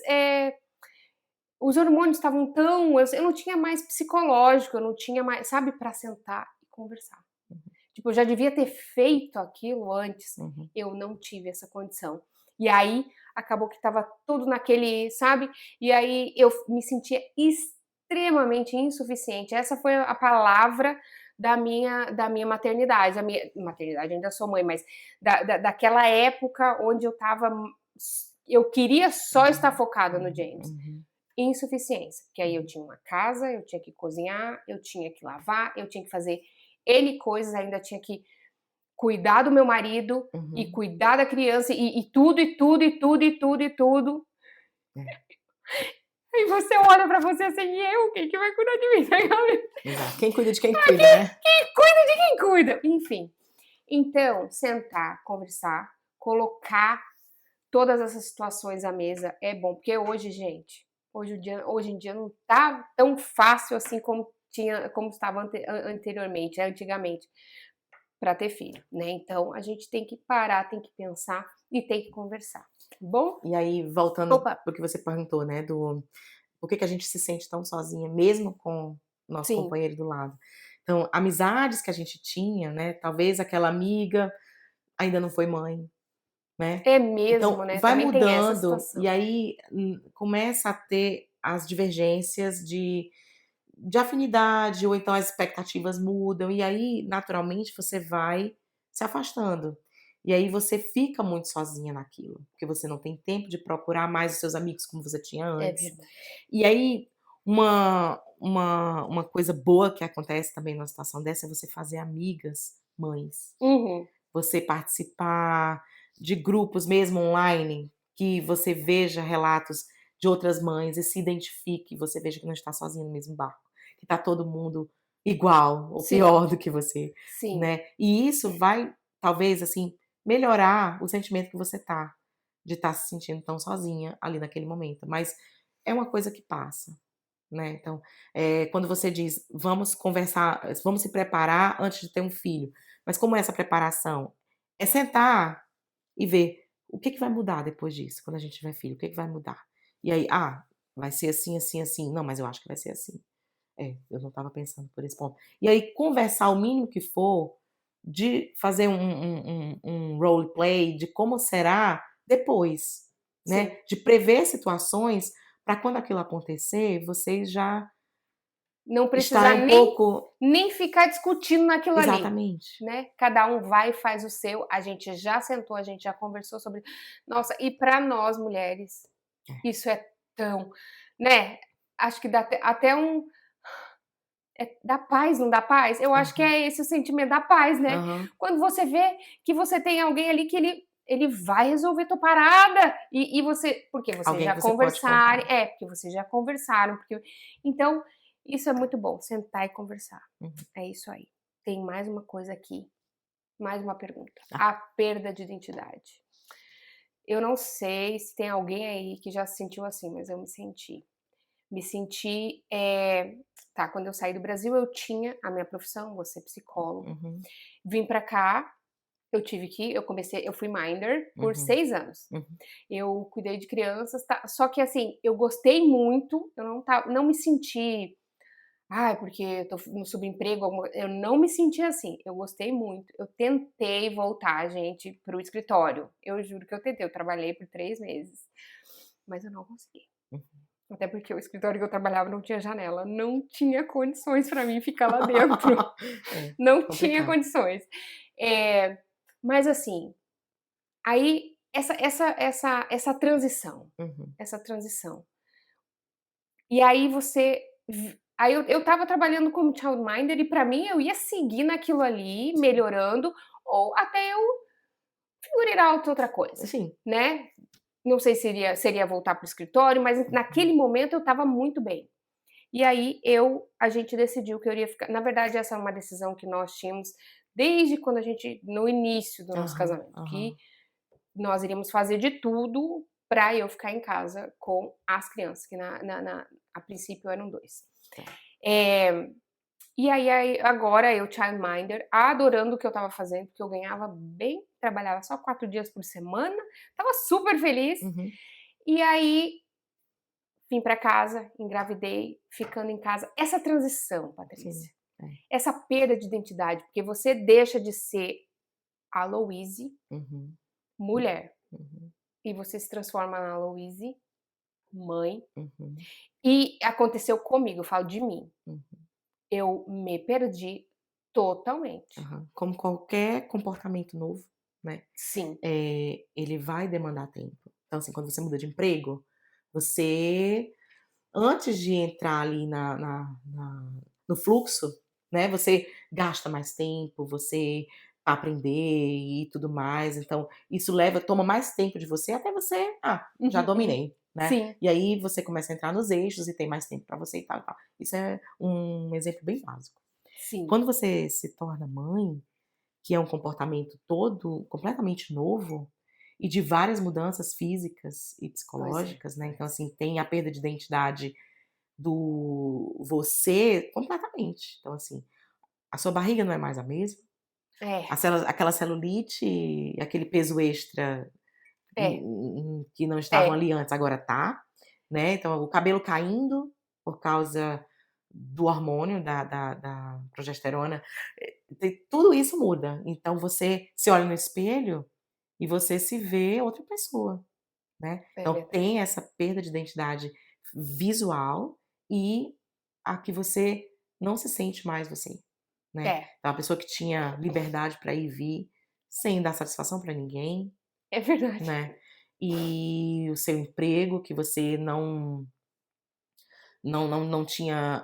os hormônios estavam tão, eu não tinha mais psicológico, eu não tinha mais, sabe, para sentar e conversar. Tipo, eu já devia ter feito aquilo antes, Uhum. eu não tive essa condição. E aí, acabou que estava tudo naquele, sabe, e aí eu me sentia extremamente insuficiente, essa foi a palavra da minha maternidade, a minha maternidade, ainda sou mãe, mas daquela época onde eu queria só estar focada no James. Uhum. Insuficiência, porque aí eu tinha uma casa, eu tinha que cozinhar, eu tinha que lavar, eu tinha que fazer N coisas, ainda tinha que cuidar do meu marido e Uhum. cuidar da criança e tudo, e tudo, e tudo, e tudo, e tudo. É, E você olha pra você assim, e eu? Quem que vai cuidar de mim? exato. Quem cuida de quem cuida, né? Cuida de quem cuida? Enfim. Então, sentar, conversar, colocar todas essas situações à mesa é bom, porque hoje, gente, hoje em dia não tá tão fácil assim como estava anteriormente, antigamente, para ter filho, né? Então a gente tem que parar, tem que pensar e tem que conversar, tá bom? E aí, voltando Opa, para o que você perguntou, né, do por que que a gente se sente tão sozinha, mesmo com nosso sim, companheiro do lado. Então, amizades que a gente tinha, né, talvez aquela amiga ainda não foi mãe, né. é mesmo, Então, né? vai Também tem essa mudando, e situação. aí, começa a ter as divergências de afinidade, ou então as expectativas mudam, e aí, naturalmente, você vai se afastando. E aí você fica muito sozinha naquilo, porque você não tem tempo de procurar mais os seus amigos como você tinha É antes. verdade. E aí, uma coisa boa que acontece também numa situação dessa é você fazer amigas mães. Uhum, Você participar de grupos mesmo online, que você veja relatos de outras mães e se identifique, você veja que não está sozinha no mesmo barco, que está todo mundo igual ou sim, pior do que você, sim. né. E isso vai, talvez, assim, melhorar o sentimento que você tá, de estar se sentindo tão sozinha ali naquele momento, mas é uma coisa que passa, né. Então, quando você diz: "Vamos conversar, vamos se preparar antes de ter um filho", mas como é essa preparação? É sentar e ver o que que vai mudar depois disso, quando a gente tiver filho, o que que vai mudar? E aí: "Ah, vai ser assim, assim, assim. Não, mas eu acho que vai ser assim. É, eu não estava pensando por esse ponto". E aí conversar o mínimo que for, de fazer um role play de como será depois, Sim. né, de prever situações para quando aquilo acontecer, vocês já Não precisar estarem um nem pouco nem ficar discutindo naquilo ali, exatamente. né. Cada um vai e faz o seu, a gente já sentou, a gente já conversou sobre, nossa, e para nós mulheres, É. isso é tão, né, acho que dá até dá paz, não dá paz? Eu acho que Aham, é esse o sentimento da paz, né. aham. Quando você vê que você tem alguém ali que ele vai resolver tua parada, e você, porque vocês Alguém já que você pode contar. conversaram, porque vocês já conversaram, porque então, isso é muito bom, sentar e conversar. Uhum. É isso aí. Tem mais uma coisa aqui, mais uma pergunta. Ah, A perda de identidade. Eu não sei se tem alguém aí que já se sentiu assim, mas eu me senti. Me senti, tá, quando eu saí do Brasil eu tinha a minha profissão, vou ser psicóloga. uhum, Vim pra cá, eu fui minder por uhum, 6 anos. uhum. Eu cuidei de crianças, tá, só que assim, eu gostei muito, eu não me senti: "Ai, porque eu tô no subemprego", eu não me senti assim, eu gostei muito. Eu tentei voltar, gente, para o escritório, eu juro que eu tentei, eu trabalhei por 3 meses, mas eu não consegui. Até porque o escritório que eu trabalhava não tinha janela, não tinha condições para mim ficar lá dentro, É, não tinha complicado. condições. Eh, mas assim, aí essa transição, Uhum, essa transição. E aí você aí eu estava trabalhando como childminder e para mim eu ia seguir naquilo ali, melhorando, ou até eu figure out outra coisa, sim. né. Não sei se seria voltar para o escritório, mas naquele Uhum, momento eu estava muito bem. E aí a gente decidiu que eu iria ficar, na verdade essa é uma decisão que nós tínhamos desde quando no início do nosso aham, casamento, que aham. nós iríamos fazer de tudo para eu ficar em casa com as crianças, que a princípio eram 2. Certo. Eh, e aí agora eu childminder, adorando o que eu estava fazendo, porque eu ganhava bem, trabalhava só 4 dias por semana, estava super feliz. Uhum, E aí vim para casa, engravidei, ficando em casa. Essa transição, Sim. Patrícia, É. essa perda de identidade, porque você deixa de ser a Louise, Uhum, mulher, uhum, e você se transforma na Louise, mãe. uhum, E aconteceu comigo, eu falo de mim. uhum. Eu me perdi totalmente. Aham. Como qualquer comportamento novo, né, Sim. ele vai demandar tempo. Então, assim, quando você muda de emprego, você antes de entrar ali no fluxo, né, você gasta mais tempo, você pra aprender e tudo mais, então isso toma mais tempo de você até você: "Ah, já Uhum, uhum. dominei", né. Sim, E aí você começa a entrar nos eixos e tem mais tempo pra você e tal e tal. Isso é um exemplo bem básico. sim. Quando você se torna mãe, que é um comportamento todo completamente novo, e de várias mudanças físicas e Pois é. psicológicas, né, então assim, tem a perda de identidade do você completamente. Então, assim, a sua barriga não é mais a mesma, É, aquela celulite, aquele peso extra, é, que não estavam é. ali antes, agora tá, né, então o cabelo caindo por causa do hormônio da progesterona, tudo isso muda. Então você se olha no espelho e você se vê outra pessoa. Né. É Então verdade. tem essa perda de identidade visual e a que você não se sente mais você, né. É, Então a pessoa que tinha liberdade para ir e vir, sem dar satisfação para ninguém, é verdade. né, e o seu emprego que você não tinha,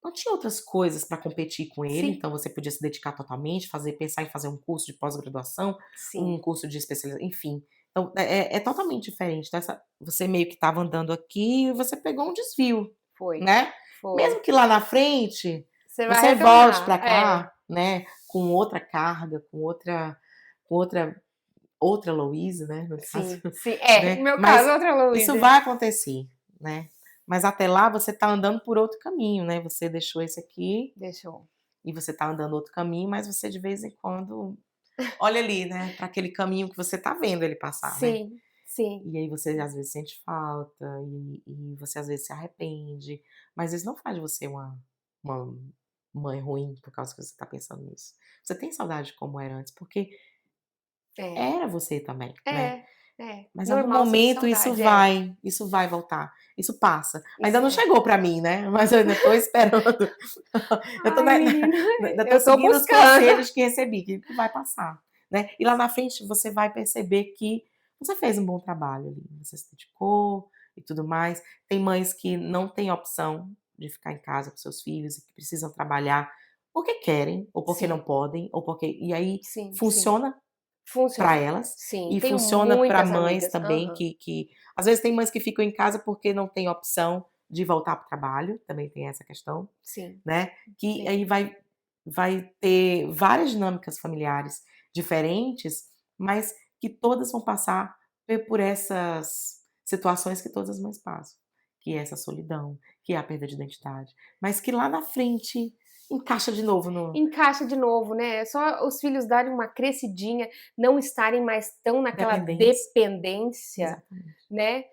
não tinha outras coisas para competir com ele, Sim, então você podia se dedicar totalmente, pensar em fazer um curso de pós-graduação, sim, um curso de especialização, enfim. Então é totalmente diferente dessa você meio que estava andando aqui e você pegou um desvio, foi, né. foi. Mesmo que lá na frente Você vai você volte retornar. para É, cá, né, com outra carga, com outra Louise, né, no caso, sim, sim. É, né, no meu caso, mas outra isso Louise. vai acontecer, né. Mas até lá você está andando por outro caminho, né, você deixou esse aqui Deixou. e você está andando outro caminho, mas você de vez em quando olha ali, né, para aquele caminho que você está vendo ele passar, né. Sim, sim, E aí você às vezes sente falta e você às vezes se arrepende, mas isso não faz de você uma mãe ruim por causa que você está pensando nisso. Você tem saudade de como era antes, porque é. era você também, né. É, é. Mas em algum Normal sentir momento isso saudade, é. vai voltar, isso passa. Ainda Isso não vai. chegou pra mim, né, mas eu ainda tô esperando. Eu tô Ai, menina, ainda tô eu tô seguindo os buscando. conselhos que recebi, que vai passar, né. E lá na frente você vai perceber que você fez um bom trabalho ali, você se dedicou e tudo mais. Tem mães que não têm opção de ficar em casa com seus filhos e que precisam trabalhar porque querem, ou porque não Sim, podem, ou porque e aí sim, sim. funciona para Funciona. elas, Sim, e tenho funciona para muitas mães amigas. também Aham. que às vezes tem mães que ficam em casa porque não tem opção de voltar para o trabalho, também tem essa questão, Sim, né, que tem. aí vai ter várias dinâmicas familiares diferentes, mas que todas vão passar por essas situações que todas as mães passam, que é essa solidão, que é a perda de identidade, mas que lá na frente encaixa de novo no Encaixa de novo, né, é só os filhos darem uma crescidinha, não estarem mais tão naquela dependência. dependência, Exatamente. né.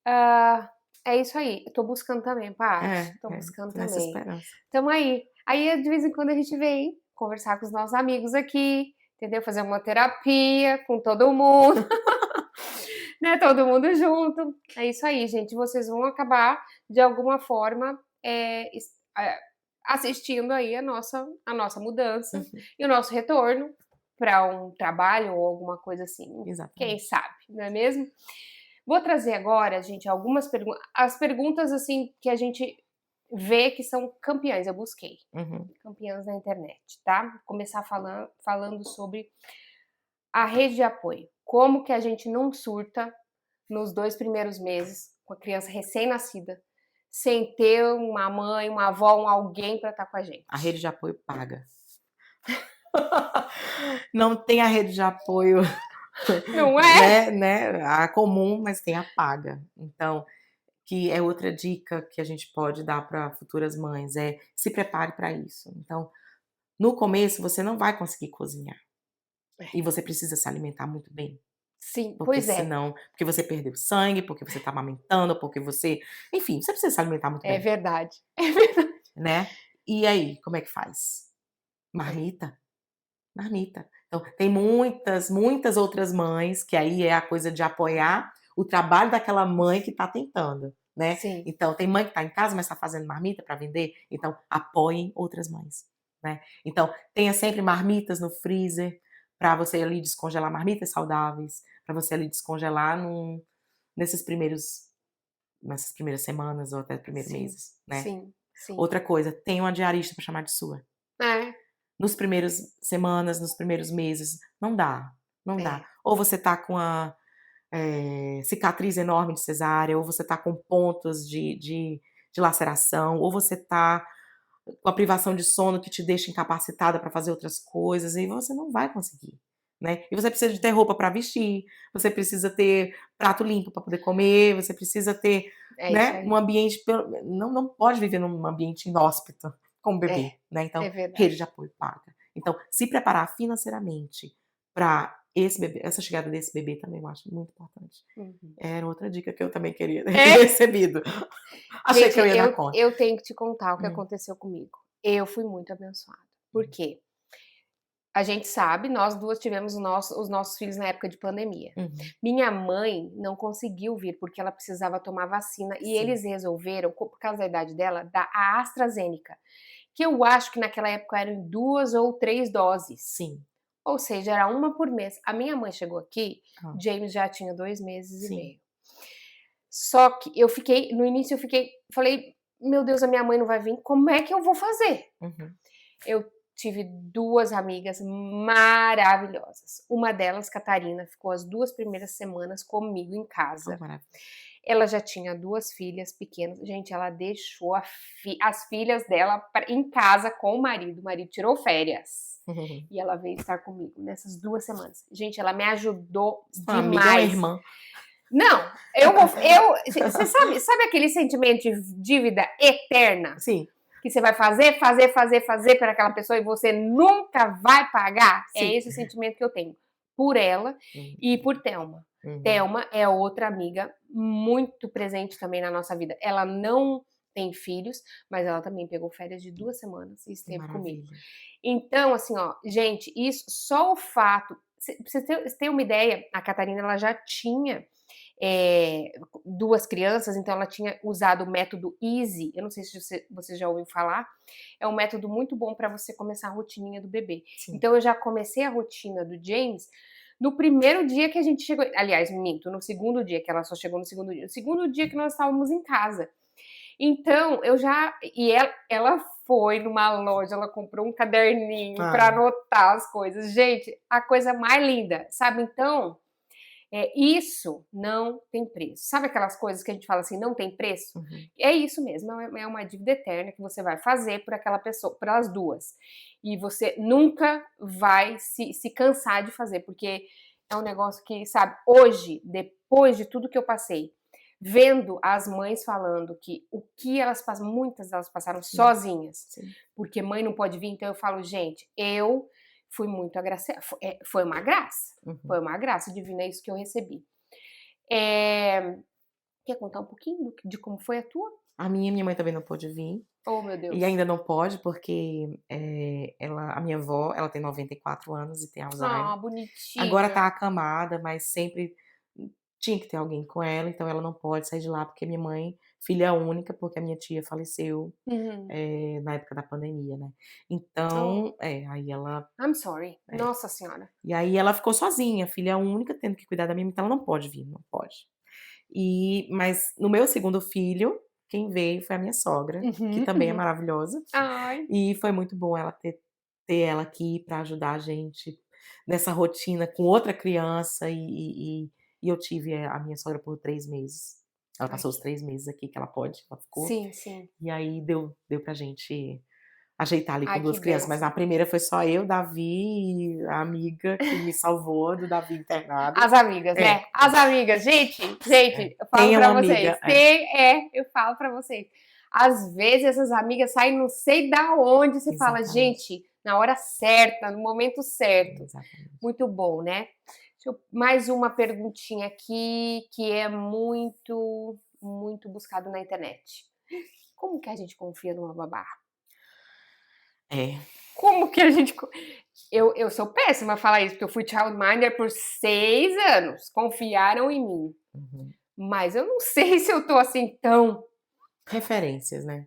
Ah, é isso aí, eu tô buscando também, Paty, tô buscando Tô nessa também. esperança. Tamo aí. Aí, de vez em quando, a gente vem conversar com os nossos amigos aqui, entendeu, fazer uma terapia com todo mundo, né, todo mundo junto. É isso aí, gente, vocês vão acabar, de alguma forma, assistindo aí a nossa mudança Uhum, e o nosso retorno para um trabalho ou alguma coisa assim, quem exatamente. sabe, não é mesmo? Vou trazer agora, gente, algumas perguntas, as perguntas assim que a gente vê que são campeãs, eu busquei, Uhum, campeãs na internet, tá? Vou começar falando sobre a rede de apoio. Como que a gente não surta nos 2 primeiros meses com a criança recém-nascida, sem ter uma mãe, uma avó, um alguém para estar com a a rede gente. de apoio paga. Não tem a rede de apoio, Não é? né, a comum, mas tem a paga. Então, que é outra dica que a gente pode dar para futuras mães, é se prepare para isso. Então, no começo você não vai conseguir cozinhar, É, e você precisa se alimentar muito bem. Sim, Porque pois é. senão porque você perdeu sangue, porque você tá amamentando, porque você enfim, você precisa se alimentar muito É bem, verdade. É verdade. né. E aí, como é que faz? É. Marmita, marmita. Então, tem muitas outras mães que aí é a coisa de apoiar o trabalho daquela mãe que tá tentando, né. Sim. Então tem mãe que tá em casa, mas tá fazendo marmita para vender, então apoiem outras mães, né. Então, tenha sempre marmitas no freezer, para você ali descongelar marmitas saudáveis, para você ali descongelar nesses primeiros nessas primeiras semanas ou até primeiros Sim, meses, né. sim, sim. Outra coisa, tenha uma diarista para chamar de sua. É, Nos primeiros semanas, nos primeiros meses, não dá, não dá. é. Ou você tá com a, cicatriz enorme de cesárea, ou você tá com pontos de laceração, ou você tá com a privação de sono que te deixa incapacitada para fazer outras coisas, e você não vai conseguir, né. E você precisa de ter roupa para vestir, você precisa ter prato limpo para poder comer, você precisa ter, É isso né, um aí. ambiente não pode viver num ambiente inóspito com o É, bebê, né, então é rede verdade. de apoio paga. Então, se preparar financeiramente para esse bebê essa chegada desse bebê também eu acho muito importante. Uhum. Era outra dica que eu também queria ter É. recebido. Achei Gente, que eu ia dar eu conta. eu tenho que te contar o que Hum, aconteceu comigo. Eu fui muito abençoada. Por hum, quê? A gente sabe, nós 2 tivemos os nossos filhos na época de pandemia. uhum, Minha mãe não conseguiu vir, porque ela precisava tomar vacina, e sim. eles resolveram, por causa da idade dela, dar a AstraZeneca, que eu acho que naquela época eram 2 ou 3 doses, Sim. ou seja, era uma por mês. A minha mãe chegou aqui, Hã. James já tinha 2 meses e Sim. meio. Só que eu fiquei no início eu fiquei falei: "Meu Deus, a minha mãe não vai vir, como é que eu vou fazer?". Uhum. Eu tive 2 amigas maravilhosas. Uma delas, Catarina, ficou as 2 primeiras semanas comigo em Oh, casa. maravilha. Ela já tinha 2 filhas pequenas. Gente, ela deixou as filhas dela em casa com o marido tirou férias. E ela veio estar comigo nessas 2 semanas. Gente, ela me ajudou Sua amiga é uma demais. irmã. Não, você sabe aquele sentimento de dívida eterna? Sim, Que você vai fazer para aquela pessoa e você nunca vai pagar? É sim. esse o sentimento que eu tenho por ela Hum, e por Thelma. uhum. Thelma é outra amiga muito presente também na nossa vida. Ela não tem filhos, mas ela também pegou férias de 2 semanas e Que esteve comigo. maravilha. Então, assim, ó, gente, isso só o fato. Pra você ter uma ideia, a Catarina ela já tinha é, 2 crianças, então ela tinha usado o método Easy. Eu não sei se você já ouviu falar. É um método muito bom para você começar a rotininha do bebê. Sim. Então eu já comecei a rotina do James no primeiro dia que a gente chegou. Aliás, minto, no segundo dia, que ela só chegou no segundo dia. No segundo dia que nós estávamos em casa. Então, eu já. E ela foi numa loja, ela comprou um caderninho para Ai. anotar as coisas. Gente, a coisa mais linda, sabe? Então, isso não tem preço. Sabe aquelas coisas que a gente fala assim, não tem preço? Uhum. É isso mesmo, é uma dívida eterna que você vai fazer por aquela pessoa, para as duas. E você nunca vai se cansar de fazer, porque é um negócio que, sabe, hoje, depois de tudo que eu passei, vendo as mães falando que o que elas passam, muitas delas passaram Sim, sozinhas, sim. porque mãe não pode vir, então eu falo, gente, eu fui muito agraciada, Uhum. foi uma graça divina, é isso que eu recebi. É, quer contar um pouquinho de como foi a tua? Minha mãe também não pôde vir, Oh, meu e Deus. ainda não pode, porque, a minha avó, ela tem 94 anos e tem Alzheimer. Ah, Agora bonitinha. tá acamada, mas sempre tinha que ter alguém com ela, então ela não pode sair de lá, porque minha mãe, filha única, porque a minha tia faleceu, Uhum. na época da pandemia, né. Oh, Então, aí ela I'm sorry. é, Nossa senhora. e aí ela ficou sozinha, filha única, tendo que cuidar da minha, então ela não pode vir, não pode. Mas no meu segundo filho, quem veio foi a minha sogra, que Uhum, também é uhum. maravilhosa, Ai, e foi muito bom ela ter ela aqui para ajudar a gente nessa rotina com outra criança, e eu tive a minha sogra por 3 meses. Ela ai, passou os 3 meses aqui que ela pode, ela ficou, sim, sim. e aí deu pra gente ajeitar ali com Ai, que 2 crianças, mas na bênção. primeira foi só eu, Davi e a amiga que me salvou do Davi internado. As amigas, É, né? As amigas. Gente, eu falo tenha pra uma vocês. amiga, é, Eu falo pra vocês. Às vezes essas amigas saem não sei da onde, você fala, exatamente. gente, na hora certa, no momento certo. Exatamente. Muito bom, né? Mais uma perguntinha aqui que é muito, muito buscado na internet. Como que a gente confia numa babá? É. Como que a gente. Eu sou péssima a falar isso, porque eu fui childminder por 6 anos. Confiaram em mim. Uhum. Mas eu não sei se eu tô assim tão. Referências, né?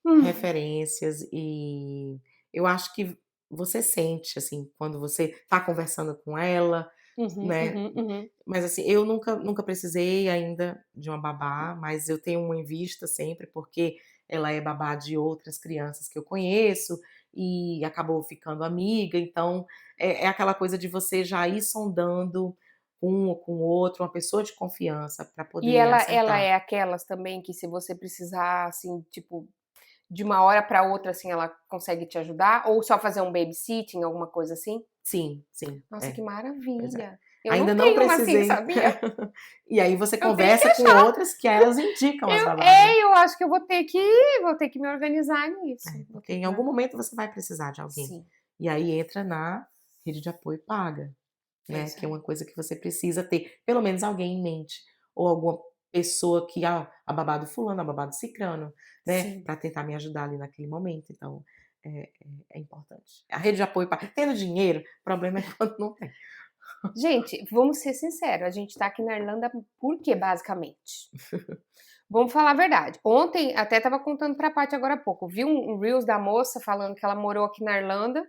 Hum, Referências e eu acho que você sente, assim, quando você tá conversando com ela, uhum, né, uhum, uhum. mas assim, eu nunca precisei ainda de uma babá, mas eu tenho uma em vista sempre, porque ela é babá de outras crianças que eu conheço e acabou ficando amiga, então é aquela coisa de você já ir sondando um com o outro, uma pessoa de confiança para E poder ela acertar. é aquelas também que se você precisar, assim, tipo, de uma hora para outra, assim, ela consegue te ajudar? Ou só fazer um babysitting, alguma coisa assim? Sim, sim, Nossa, que pois é. maravilha! Eu não Ainda não tenho uma assim, precisei. sabia? E aí você Eu tenho que conversa com achar. outras que elas indicam as babás, né. Eu acho que eu vou ter que me organizar nisso. Vou Porque ter em que me algum organizar. momento você vai precisar de alguém. Sim, E aí entra na rede de apoio paga, é né, isso que é uma aí. coisa que você precisa ter pelo menos alguém em mente, ou alguma pessoa que, a babá do fulano, a babá do cicrano, né, Sim. para tentar me ajudar ali naquele momento, então é importante. A rede de apoio paga tendo dinheiro, o problema é quando não tem. Gente, vamos ser sinceros, a gente tá aqui na Irlanda por quê, basicamente? Vamos falar a verdade. Ontem, até estava contando pra Paty agora há pouco, vi um reels da moça falando que ela morou aqui na Irlanda,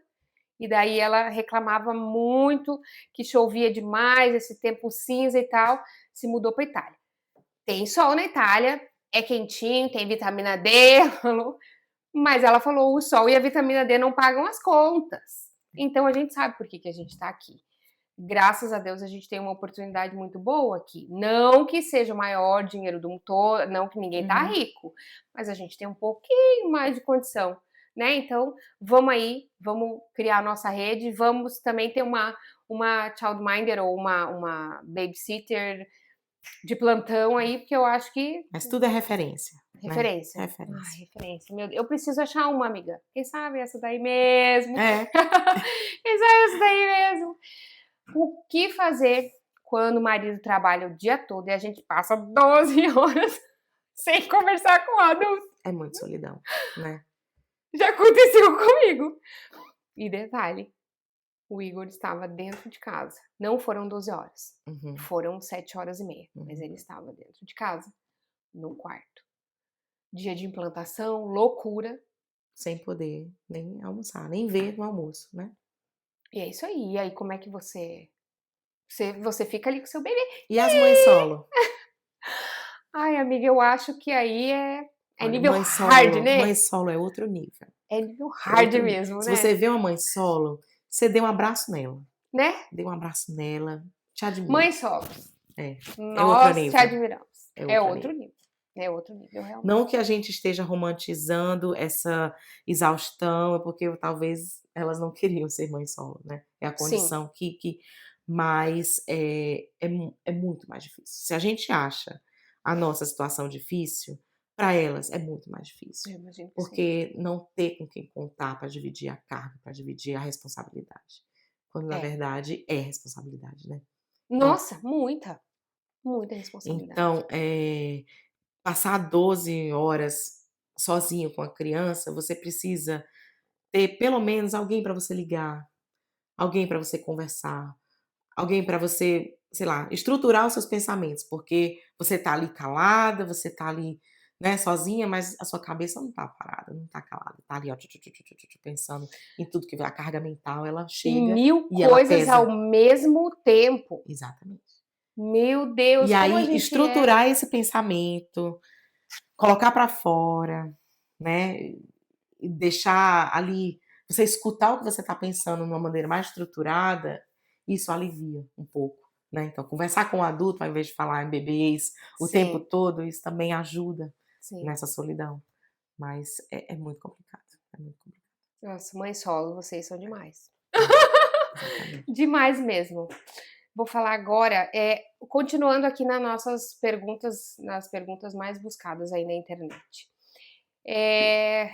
e daí ela reclamava muito que chovia demais, esse tempo cinza e tal, se mudou pra Itália. Tem sol na Itália, é quentinho, tem vitamina D, mas ela falou: o sol e a vitamina D não pagam as contas. Então a gente sabe por que, que a gente está aqui. Graças a Deus a gente tem uma oportunidade muito boa aqui. Não que seja o maior dinheiro do mundo, não que ninguém tá Uhum. rico, mas a gente tem um pouquinho mais de condição, né? Então vamos aí, vamos criar a nossa rede, vamos também ter uma childminder ou uma babysitter de plantão aí, porque eu acho que Mas tudo é referência, né, referência. Ai, referência. referência. Meu Deus, eu preciso achar uma amiga. Quem sabe essa daí mesmo? É. Quem sabe essa daí mesmo? O que fazer quando o marido trabalha o dia todo e a gente passa 12 horas sem conversar com o adulto? É muito solidão, né. Já aconteceu comigo. E detalhe, o Igor estava dentro de casa. Não foram 12 horas. Uhum, Foram 7 horas e meia. Mas uhum. ele estava dentro de casa, no quarto. Dia de implantação, loucura. Sem poder nem almoçar, nem ver no almoço, né. E é isso aí. E aí, como é que você fica ali com seu bebê? E as mães solo? Ai, amiga, eu acho que aí é Olha, nível hard, mãe né? solo é outro nível, É nível é hard outro nível. mesmo, Se né? você vê uma mãe solo, você dê um abraço nela, Né? dê um abraço nela, te admira. Mãe solos. É outro Nós te nível, admiramos. é É outro outro nível. nível. É outro nível, realmente. Não que a gente esteja romantizando essa exaustão, é porque talvez elas não queriam ser mãe solo, né, é a Sim, condição que mas, é muito mais difícil. Se a gente acha a nossa situação difícil, para elas é muito mais difícil, eu imagino que sim. porque não ter com quem contar para dividir a carga, para dividir a responsabilidade, quando na É. verdade é responsabilidade, né. En Nossa, muita, muita responsabilidade. então, passar 12 horas sozinho com a criança, você precisa ter pelo menos alguém para você ligar, alguém para você conversar, alguém para você, sei lá, estruturar os seus pensamentos, porque você está ali calada, você está ali, né, sozinha, mas a sua cabeça não está parada, não está calada, está ali, ó, pensando em tudo que a carga mental ela E chega mil e ela coisas ao pesa. mesmo tempo. Exatamente. Meu E Deus, como a aí gente é. estruturar esse pensamento, colocar para fora, né, e deixar ali você escutar o que você está pensando de uma maneira mais estruturada, isso alivia um pouco, né. Então conversar com o adulto ao invés de falar em bebês o tempo Sim, todo, isso também ajuda sim. nessa solidão, mas é muito complicado, é muito complicado. Nossa, mãe solo, vocês são demais. É, exatamente. Demais mesmo. Vou falar agora, continuando aqui nas perguntas mais buscadas aí na internet. É,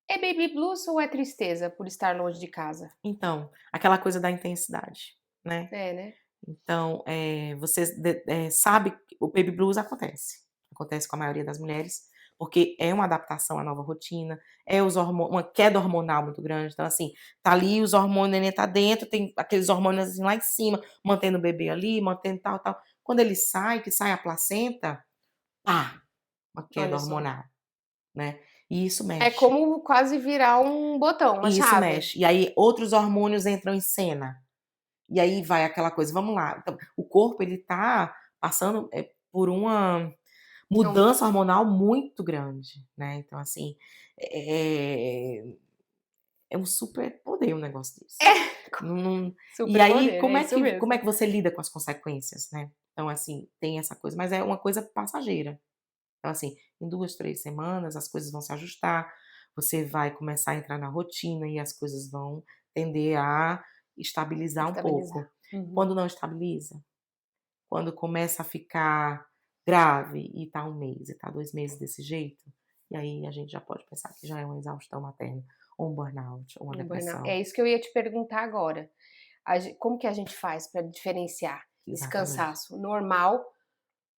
É baby blues ou é tristeza por estar longe de casa? Então, aquela coisa da intensidade, né. É, né? Então, você sabe que o baby blues acontece com a maioria das mulheres, porque é uma adaptação à nova rotina, é os hormô uma queda hormonal muito grande, então assim, tá ali os hormônios, o neném tá dentro, tem aqueles hormônios, assim, lá em cima, mantendo o bebê ali, mantendo tal, tal. Quando ele sai, que sai a placenta, pá, uma queda Olha só. hormonal, né, e isso É mexe, como quase virar um botão, uma e isso chave. mexe. E aí outros hormônios entram em cena. E aí vai aquela coisa, vamos lá, então, o corpo ele tá passando, por uma Então, mudança hormonal muito grande, né, então assim, é é um superpoder um negócio desse. é, Não e aí superpoder, é isso como é mesmo. que você lida com as consequências, né. Então assim, tem essa coisa, mas é uma coisa passageira. Então assim, em 2, 3 semanas as coisas vão se ajustar, você vai começar a entrar na rotina e as coisas vão tender a estabilizar um Estabilizar. pouco. Uhum. Quando não estabiliza, quando começa a ficar grave e tá 1 mês e tá 2 meses desse jeito, e aí a gente já pode pensar que já é uma exaustão materna, ou um burnout, ou uma Um burnout. É depressão. isso que eu ia te perguntar agora. Como que a gente faz para diferenciar esse Exatamente. cansaço normal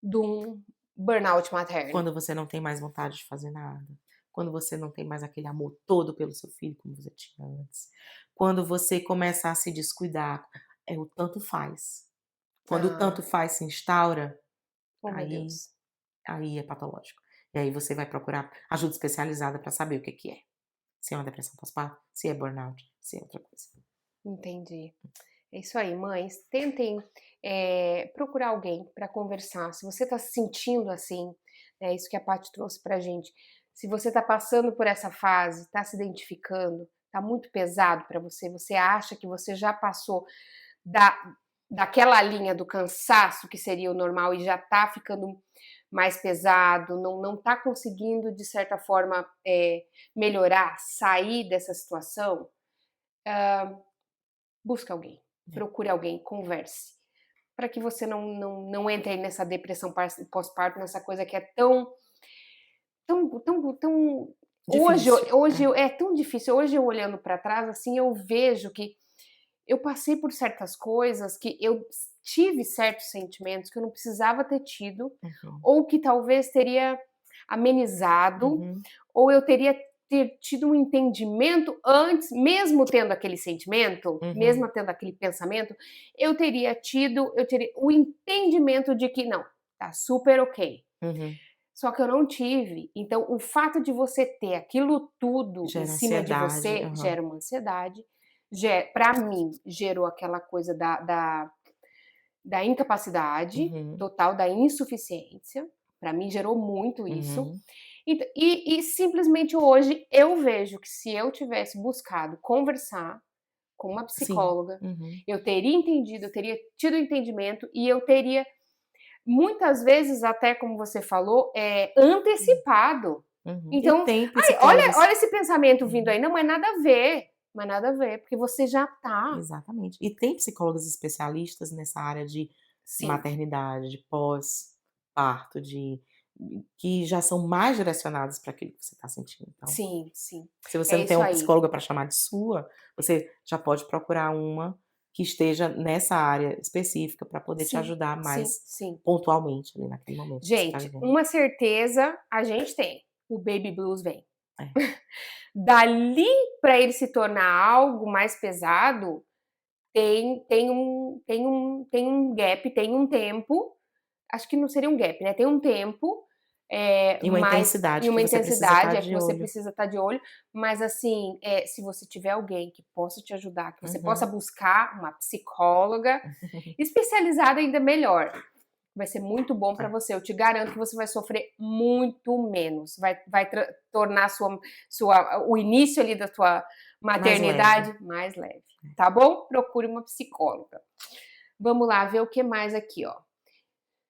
de um burnout materno? Quando você não tem mais vontade de fazer nada, quando você não tem mais aquele amor todo pelo seu filho como você tinha antes, quando você começa a se descuidar, é o tanto faz. Quando o tanto Ah, faz se instaura, oh meu aí Deus. aí é patológico. E aí você vai procurar ajuda especializada para saber o que que é. Se é uma depressão pós-parto, se é burnout, se é outra coisa. Entendi. É isso aí, mães. Tentem procurar alguém para conversar. Se você está se sentindo assim, é isso que a Paty trouxe para gente. Se você está passando por essa fase, está se identificando, está muito pesado para você, você acha que você já passou da, daquela linha do cansaço que seria o normal e já está ficando mais pesado, não está conseguindo de certa forma melhorar, sair dessa situação, busca alguém, É. procure alguém, converse, para que você não entre nessa depressão pós-parto, nessa coisa que é tão hoje, Difícil. é tão difícil. Hoje eu olhando para trás, assim, eu vejo que eu passei por certas coisas que eu tive certos sentimentos que eu não precisava ter tido, Uhum, ou que talvez teria amenizado, uhum, ou eu teria ter tido um entendimento antes, mesmo tendo aquele sentimento, uhum, mesmo tendo aquele pensamento, eu teria o entendimento de que não, tá super ok. uhum. Só que eu não tive. Então, o fato de você ter aquilo tudo em Gera cima de ansiedade. você Aham. gera uma ansiedade. Para mim, gerou aquela coisa da incapacidade Uhum, total, da insuficiência. Para mim, gerou muito isso. uhum. E simplesmente hoje eu vejo que se eu tivesse buscado conversar com uma Sim. psicóloga, Uhum, eu teria entendido, eu teria tido entendimento e eu teria muitas vezes, até como você falou, antecipado. uhum. E Então, tem ai, olha, psicólogos. olha esse pensamento vindo Uhum. aí, não é nada a ver, não é nada a ver, porque você já tá. Exatamente. E tem psicólogos especialistas nessa área de Sim, maternidade, de pós-parto, de que já são mais direcionados para aquilo que você está sentindo. Então, sim, sim. se você É não tem isso uma aí. psicóloga para chamar de sua, você já pode procurar uma que esteja nessa área específica para poder te Sim, ajudar sim, mais sim. pontualmente ali naquele momento que você está Gente, vivendo. uma certeza a gente tem: o baby blues vem. É. Dali para ele se tornar algo mais pesado, tem um gap, tem um tempo, acho que não seria um gap, né? Tem um tempo, E uma mais e intensidade que uma você precisa estar intensidade, é que de você olho. precisa estar de olho, mas assim, se você tiver alguém que possa te ajudar, que você possa Uhum. buscar uma psicóloga especializada, ainda melhor. Vai ser muito bom para É, você. Eu te garanto que você vai sofrer muito menos. Vai tornar o início ali da tua mais leve. maternidade mais leve. Tá bom? Procure uma psicóloga. Vamos lá ver o que mais aqui, ó.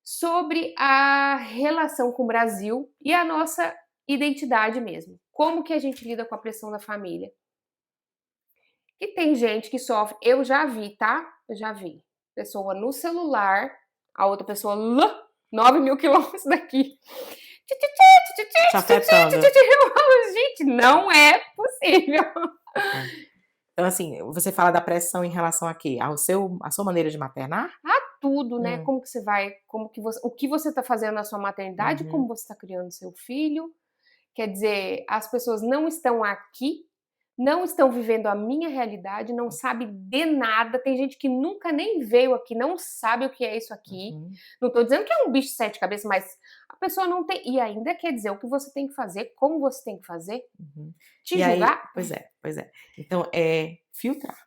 Sobre a relação com o Brasil e a nossa identidade mesmo. Como que a gente lida com a pressão da família? E tem gente que sofre, eu já vi, tá? Eu já vi. Pessoa no celular, a outra pessoa lá, 9 mil quilômetros daqui. te afetando. Eu falo, gente, não é possível. É. Então, assim, você fala da pressão em relação a quê? A sua maneira de maternar? Tudo, né? Hum, Como que você vai, como que você, o que você está fazendo na sua maternidade, como uhum, você está criando seu filho. Quer dizer, as pessoas não estão aqui, não estão vivendo a minha realidade, não sabe de nada. Tem gente que nunca nem veio aqui, não sabe o que é isso aqui. uhum, Não estou dizendo que é um bicho de sete cabeças, mas a pessoa não tem. E ainda quer dizer o que você tem que fazer, como você tem que fazer. uhum. Te E aí, julgar? pois é, pois é. Então, é filtrar.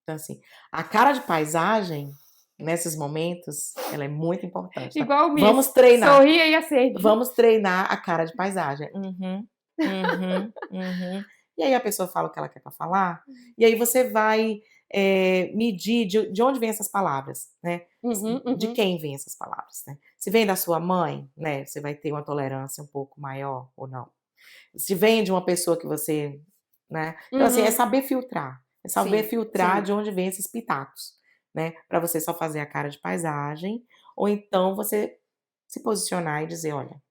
Então, assim, a cara de paisagem, nesses momentos, ela é muito importante, tá? Igual o Vamos Miss. treinar. Sorria e acende. Vamos treinar a cara de paisagem. Uhum, uhum, uhum. E aí a pessoa fala o que ela quer para falar, e aí você vai, medir de onde vêm essas palavras, né. Uhum, De uhum. quem vêm essas palavras, né. Se vem da sua mãe, né, você vai ter uma tolerância um pouco maior ou não. Se vem de uma pessoa que você, né, então assim, Uhum. é saber Sim, filtrar sim. de onde vêm esses pitacos, né, para você só fazer a cara de paisagem, ou então você se posicionar e dizer: "Olha,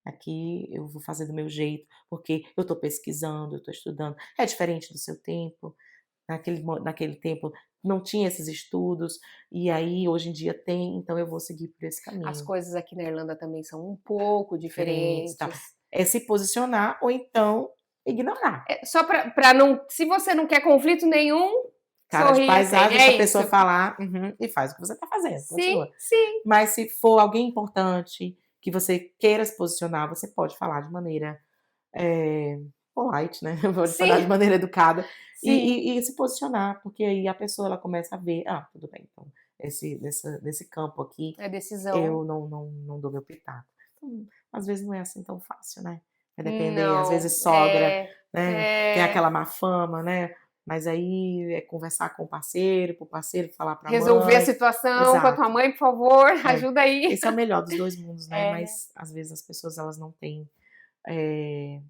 aqui eu vou fazer do meu jeito, porque eu estou pesquisando, eu estou estudando, é diferente do seu tempo, naquele tempo não tinha esses estudos, e aí hoje em dia tem, então eu vou seguir por esse As caminho". coisas aqui na Irlanda também são um pouco Diferentes, tal. diferentes. É se posicionar ou então ignorar. Só para não, se você não quer conflito nenhum, Cara de sorri e acende. paisagem, É deixa a isso. pessoa falar, uhum, e faz o que você está fazendo, Sim, continua. sim, Mas se for alguém importante, que você queira se posicionar, você pode falar de maneira, polite, né, pode falar de sim, maneira educada sim. e se posicionar, porque aí a pessoa ela começa a ver: "Ah, tudo bem, então nesse campo aqui É decisão. eu não dou meu pitaco". Então, às vezes não é assim tão fácil, né. Vai depender, às Não, vezes sogra, né, tem é aquela má fama, né, mas aí é conversar com o parceiro, para o parceiro falar para a resolver a mãe. situação com a tua Exato. mãe, por favor, É. ajuda aí. Esse é o melhor dos 2 mundos, né, É, mas às vezes as pessoas elas não têm, eh,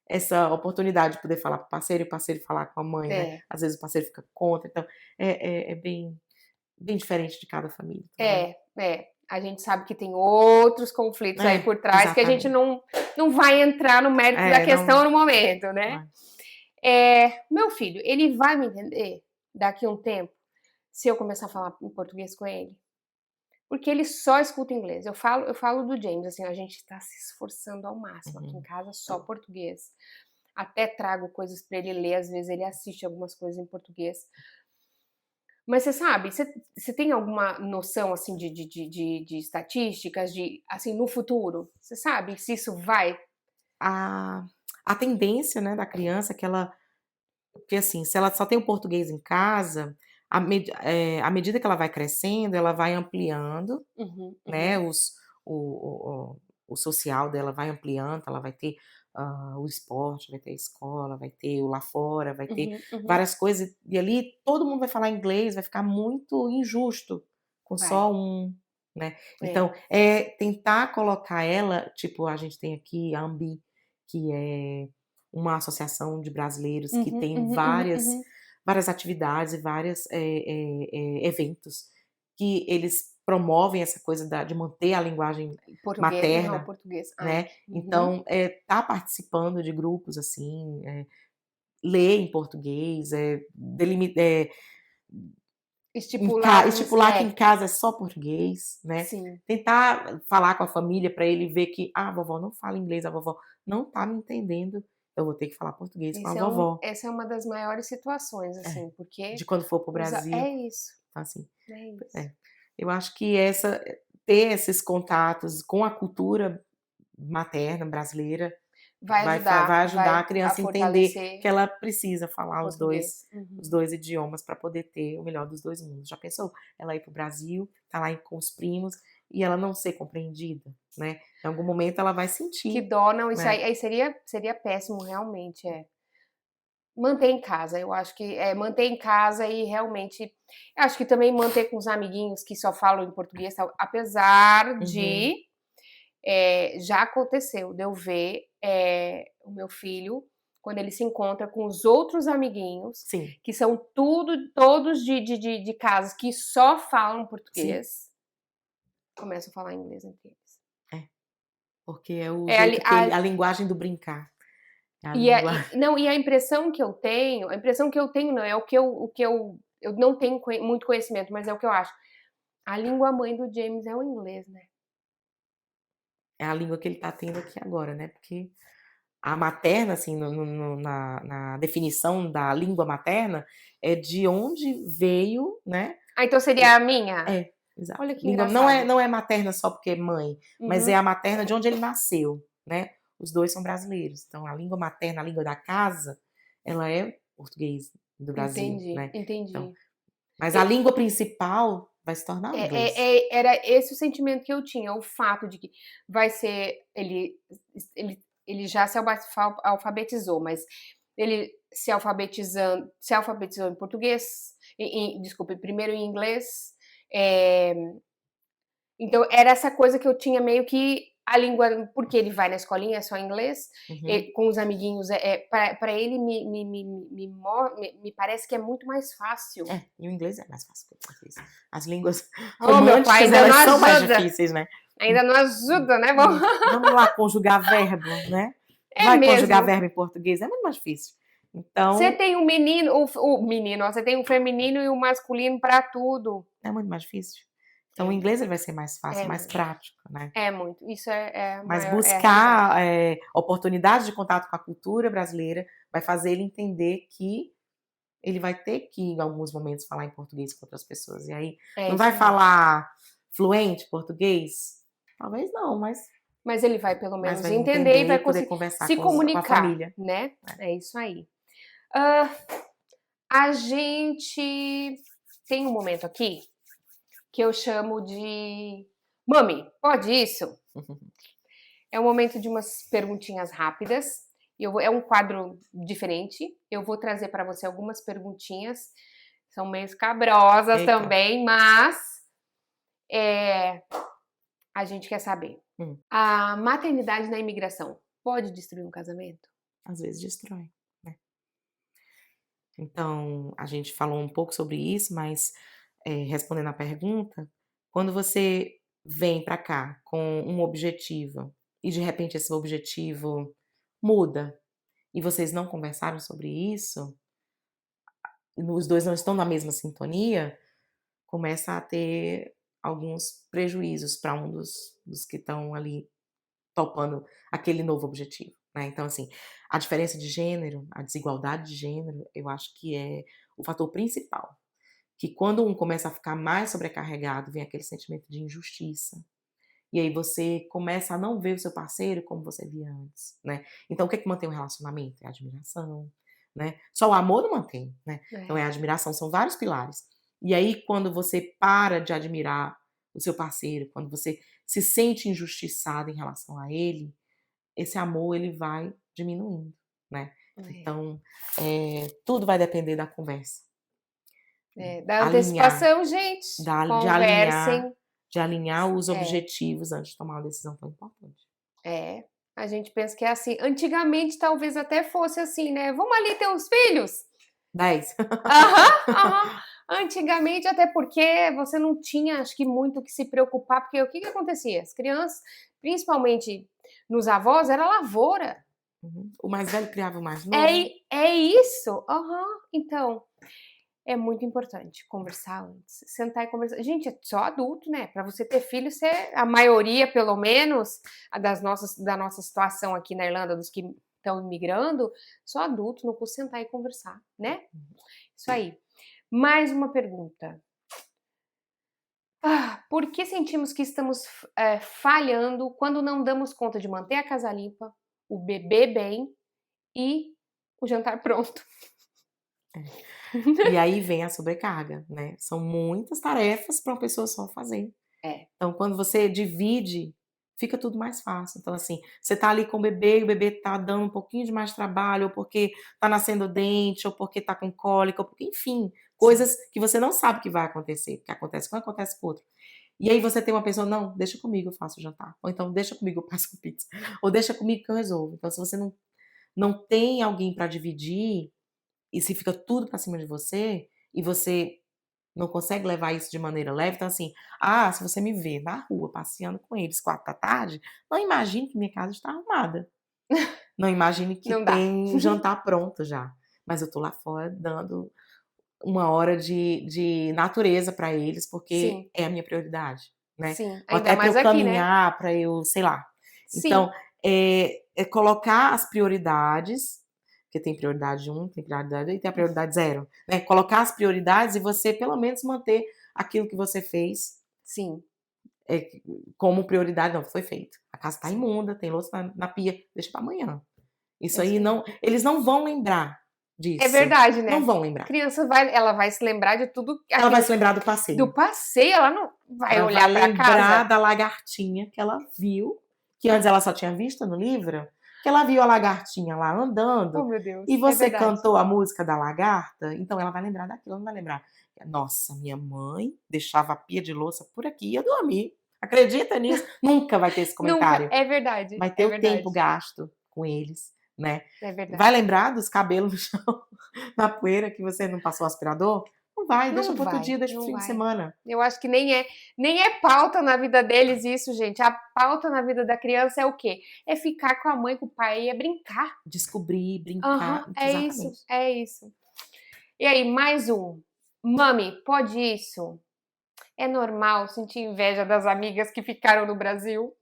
essa oportunidade de poder falar para o parceiro e o parceiro falar com a mãe, né. é, Às vezes o parceiro fica contra, então é bem diferente de cada família, então é. A gente sabe que tem outros conflitos aí por trás que a gente exatamente. não vai entrar no mérito da É, não questão no momento, né? vai. Meu filho, ele vai me entender daqui a um tempo se eu começar a falar em português com ele? Porque ele só escuta inglês. Eu falo do James, assim, a gente está se esforçando ao máximo aqui em Uhum. casa, só português. Até trago coisas para ele ler, às vezes ele assiste algumas coisas em português. Mas você sabe, você tem alguma noção, assim, de estatísticas, de, assim, no futuro? Você sabe se isso vai? A a tendência, né, da criança é que ela porque, assim, se ela só tem o português em casa, à medida que ela vai crescendo, ela vai ampliando, Uhum, né, uhum, o social dela vai ampliando, ela vai ter, o esporte, vai ter a escola, vai ter o lá fora, vai ter uhum, uhum. várias coisas, e ali todo mundo vai falar inglês, vai ficar muito injusto com Vai, só um, né. é. Então, é tentar colocar ela tipo, a gente tem aqui a AMBI, que é uma associação de brasileiros que Uhum, tem uhum, uhum, uhum. várias atividades e vários eventos que eles promovem essa coisa de manter a linguagem Português, aham, materna, português. Ai, né, uhum. então, tá participando de grupos, assim, ler em português, Estipularmos, estipular que em casa é só português, né, sim. tentar falar com a família para ele ver que: "Ah, a vovó não fala inglês, a vovó não tá me entendendo, eu vou ter que falar português com a vovó". Essa é uma das maiores situações, É, assim, porque de quando for para o é Brasil, isso, então assim, é isso. é, eu acho que ter esses contatos com a cultura materna brasileira Vai ajudar, vai ajudar vai a a criança a entender que fortalecer ela precisa falar português. os Uhum. 2 idiomas para poder ter o melhor dos 2 mundos. Já pensou ela ir para o Brasil, tá lá com os primos e ela não ser compreendida, né, em algum momento ela vai Que sentir, dó, não, isso né. aí seria péssimo, realmente, é. Manter em casa, eu acho que manter em casa e realmente eu acho que também manter com os amiguinhos que só falam em português, tal, apesar Uhum. de, já aconteceu de eu ver, o meu filho, quando ele se encontra com os outros amiguinhos, Sim, que são todos de casas que só falam sim, português, começam a falar inglês entre eles. é. Porque é o É a, jeito que ele, a linguagem do brincar. É a linguagem. não, e a impressão que eu tenho, não, é eu não tenho muito conhecimento, mas é o que eu acho. A língua mãe do James é o inglês, né? É a língua que ele tá tendo aqui agora, né? Porque a materna, assim, na definição da língua materna, é de onde veio, né? Ah, então seria a minha? É, exato. Olha que Língua engraçado. não é materna só porque é mãe, mas é Uhum, a materna de onde ele nasceu, né? Os dois são brasileiros. Então, a língua materna, a língua da casa, ela é português do Brasil, entendi, né? Então, entendi. mas a língua principal vai se tornar o inglês. Era esse o sentimento que eu tinha, o fato de que vai ser ele já se alfabetizou, mas ele se alfabetizou em português, desculpe, primeiro em inglês, é, então era essa coisa que eu tinha meio que a língua, porque ele vai na escolinha é só inglês, Uhum. com os amiguinhos, para ele me parece que é muito mais fácil. É, e o inglês é mais fácil que o português. As línguas Oh, meu pai românticas, ainda não elas são mais ajuda. difíceis, né? Ainda não ajuda, né? Vamos lá conjugar verbo, né? É Vai conjugar mesmo. verbo em português, é muito mais difícil. Você Então, tem um menino, o menino, ó, você tem um feminino e um masculino para tudo. é muito mais difícil. Então, o É inglês muito, ele vai ser mais fácil, é mais muito, prático, né? é muito. Isso Mas é a realidade. buscar oportunidades de contato com a cultura brasileira vai fazer ele entender que ele vai ter que, em alguns momentos, falar em português com outras pessoas. E aí, É não vai isso aí. falar fluente português? Talvez não, Mas ele vai pelo mas menos vai entender e entender vai e poder conseguir conversar se com a comunicar, família. né? Né? É isso aí. Ah, a gente tem um momento aqui que eu chamo de Mami, pode isso? É um momento de umas perguntinhas rápidas. É um quadro diferente. Eu vou trazer para você algumas perguntinhas. São meio escabrosas Eita. também, mas é, a gente quer saber. Hum, A maternidade na imigração pode destruir um casamento? às vezes destrói, né? Então, a gente falou um pouco sobre isso, mas respondendo a pergunta, quando você vem para cá com um objetivo e de repente esse objetivo muda e vocês não conversaram sobre isso, e os dois não estão na mesma sintonia, começa a ter alguns prejuízos para um dos que estão ali topando aquele novo objetivo, né. Então, assim, a diferença de gênero, a desigualdade de gênero, eu acho que é o fator principal, que quando um começa a ficar mais sobrecarregado, vem aquele sentimento de injustiça, e aí você começa a não ver o seu parceiro como você via antes, né. Então o que é que mantém um relacionamento? É a admiração, né. Só o amor não mantém, né. Então é É, a admiração, são vários pilares. E aí quando você para de admirar o seu parceiro, quando você se sente injustiçado em relação a ele, esse amor ele vai diminuindo, né. é, Então, tudo vai depender da conversa. da Alinhar, antecipação, gente. da Conversem. de alinhar os É, objetivos antes de tomar uma decisão tão importante. é. A gente pensa que é assim. Antigamente, talvez até fosse assim, né? Vamos ali ter uns filhos? 10. Aham, aham. Antigamente, até porque você não tinha, acho que, muito o que se preocupar, porque o que que acontecia? As crianças, principalmente nos avós, era lavoura. Uhum. O mais velho criava o mais É, novo. é isso. Aham. Então, é muito importante conversar antes, sentar e conversar. Gente, é só adulto, né? Para você ter filho, a maioria, pelo menos, da nossa situação aqui na Irlanda, dos que estão imigrando, só adulto, não custa sentar e conversar, né? Isso aí. Mais uma pergunta. Por que sentimos que estamos falhando quando não damos conta de manter a casa limpa, o bebê bem e o jantar pronto? E aí vem a sobrecarga, né. São muitas tarefas para uma pessoa só fazer. É, Então quando você divide, fica tudo mais fácil. Então assim, você tá ali com o bebê e o bebê tá dando um pouquinho de mais trabalho, ou porque tá nascendo dente, ou porque tá com cólica, ou porque enfim, sim. coisas que você não sabe que vai acontecer, que acontece com um, acontece com o outro. E aí você tem uma pessoa: "Não, deixa comigo, eu faço o jantar", ou então: "Deixa comigo, eu passo a pizza", ou "Deixa comigo que eu resolvo". Então se você não tem alguém para dividir, e se fica tudo para cima de você, e você não consegue levar isso de maneira leve, então assim, se você me vê na rua passeando com eles 4 da tarde, não imagine que minha casa está arrumada, não imagine que Não dá. tem um jantar pronto já, mas eu tô lá fora dando uma hora de natureza para eles, porque Sim, é a minha prioridade, né. sim. Ou Ainda até para mais eu aqui, né? caminhar, para eu, sei lá. Então, Sim, é colocar as prioridades, porque tem prioridade um, tem prioridade e tem a prioridade zero, né. Colocar as prioridades e você pelo menos manter aquilo que você fez, sim, eh, como prioridade. Não, foi feito. A casa está sim. imunda, tem louça na pia, deixa para amanhã. Isso É aí isso aí. não, eles não vão lembrar É disso, verdade, não né? vão A lembrar. criança ela vai se lembrar de tudo Ela vai aquilo se lembrar do do passeio. passeio, ela não vai Ela vai olhar para lembrar casa. da lagartinha que ela viu, que antes ela só tinha visto no livro, que ela viu a lagartinha lá Oh, andando, meu Deus, e é você verdade. cantou a música da lagarta, então ela vai lembrar daquilo, ela não vai lembrar: "Nossa, minha mãe deixava a pia de louça por aqui e ia dormir". Acredita nisso? Nunca vai ter esse Nunca, comentário. é verdade, Vai ter é o tempo verdade, gasto com eles, né. é Vai verdade. lembrar dos cabelos no chão, na poeira que você não passou aspirador? Não vai, deixa Não para outro vai, dia, deixa para o não fim de vai. semana. Eu acho que nem é pauta na vida deles isso, gente. A pauta na vida da criança é o quê? É ficar com a mãe, com o pai, é brincar. Descobrir, brincar, Aham, é isso, exatamente. é isso. E aí, mais um. Mami, pode isso? É normal sentir inveja das amigas que ficaram no Brasil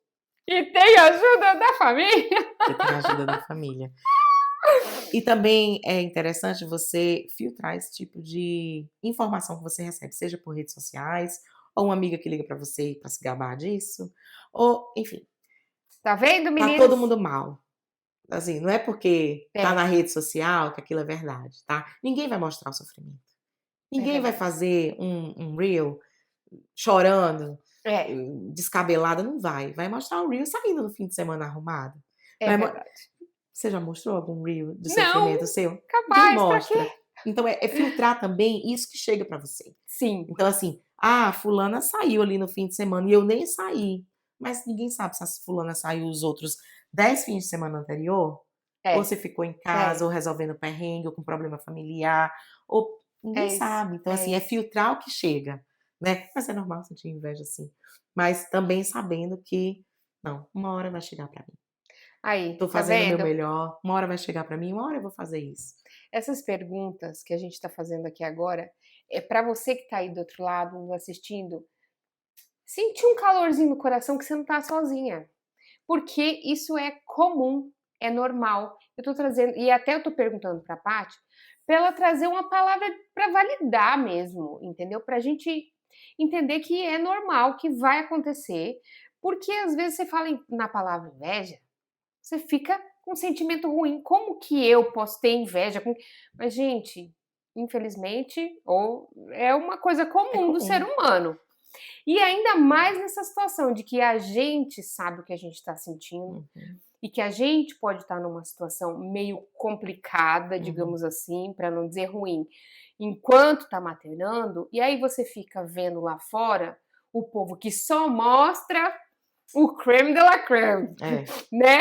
e tem ajuda da família? Que tem a ajuda da família. E também é interessante você filtrar esse tipo de informação que você recebe, seja por redes sociais, ou uma amiga que liga pra você pra se gabar disso, ou enfim, Tá vendo, tá meninas? todo mundo mal. Assim, não é porque tá na É, rede social que aquilo é verdade, tá. Ninguém vai mostrar o sofrimento. é Ninguém vai verdade. fazer um reel chorando, É, descabelada, não vai. Vai mostrar o reel saindo no fim de semana arrumado. é Vai mo verdade. Você já mostrou algum reel de Não, sofrimento seu? Ninguém capaz, pra mostra. quê? Então é filtrar também isso que chega pra você. Sim, Então assim, fulana saiu ali no fim de semana e eu nem saí, mas ninguém sabe se a fulana saiu os outros 10 fins de semana anterior, ou é, se ficou em casa, é, ou resolvendo perrengue, ou com problema familiar, ou ninguém é isso, sabe. Então é assim, é isso. filtrar o que chega, né. Mas é normal sentir inveja sim, mas também sabendo que, não, uma hora vai chegar pra mim. Aí, Tô tá fazendo o meu vendo? melhor, uma hora vai chegar pra mim, uma hora eu vou fazer isso. Essas perguntas que a gente está fazendo aqui agora, é para você que está aí do outro lado, nos assistindo, sentir um calorzinho no coração que você não está sozinha. Porque isso é comum, é normal. Eu tô trazendo, e até eu tô perguntando para a Paty, para ela trazer uma palavra para validar mesmo, entendeu? Para a gente entender que é normal, que vai acontecer, porque às vezes você fala na palavra inveja, você fica com um sentimento ruim. Como que eu posso ter inveja? Mas, gente, infelizmente, ou é uma coisa É comum do ser comum. humano. E ainda mais nessa situação de que a gente sabe o que a gente está sentindo Uhum, e que a gente pode estar numa situação meio complicada, uhum. digamos assim, para não dizer ruim, enquanto está maternando, e aí você fica vendo lá fora o povo que só mostra o creme de la creme, É, né?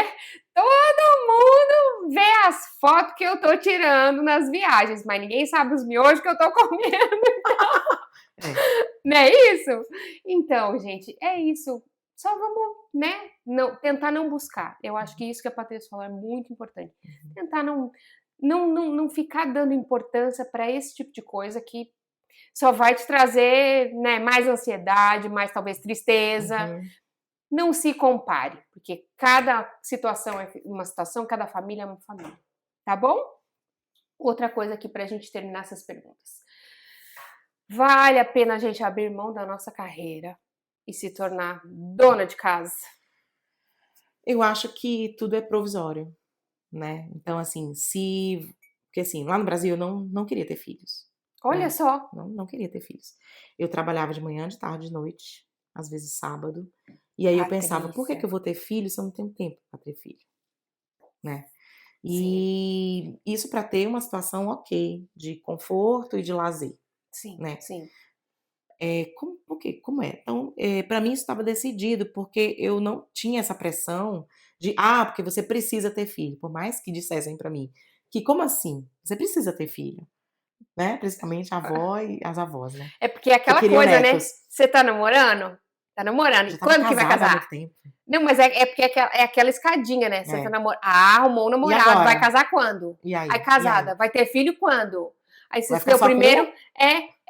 Todo mundo vê as fotos que eu tô tirando nas viagens, mas ninguém sabe os miojos que eu tô comendo. é. Não é isso? Então, gente, é isso. Só vamos, né, não, tentar não buscar. Eu acho que isso que a Patrícia falou é muito importante. Uhum, Tentar não ficar dando importância para esse tipo de coisa que só vai te trazer, né, mais ansiedade, mais talvez tristeza. uhum. Não se compare, porque cada situação é uma situação, cada família é uma família. Tá bom? Outra coisa aqui para a gente terminar essas perguntas. Vale a pena a gente abrir mão da nossa carreira e se tornar dona de casa? Eu acho que tudo é provisório, né. Então, assim, se porque, assim, lá no Brasil eu não queria ter filhos, Olha né, só. não queria ter filhos. Eu trabalhava de manhã, de tarde, de noite, às vezes sábado, e aí eu pensava: "Por que que Patrícia. eu vou ter filho se eu não tenho tempo para ter filho?", né. Sim, E isso para ter uma situação ok, de conforto e de lazer, sim, né. sim. Como é? Então, pra mim isso estava decidido, porque eu não tinha essa pressão de: porque você precisa ter filho", por mais que dissessem pra mim que: "Como assim? Você precisa ter filho?". né? Principalmente a avó e as avós, né? É porque é Que aquela queriam coisa, né? netos. Você tá namorando? Tá namorando. Já E estava quando que vai casada há casar? muito tempo. Não, mas é porque é aquela escadinha, né? Você tá É. namorando. Ah, arrumou um E namorado. Vai agora? casar quando? E aí? Aí, E aí? casada. Vai ter filho quando? Aí você Vai se ficar deu o só com primeiro. um?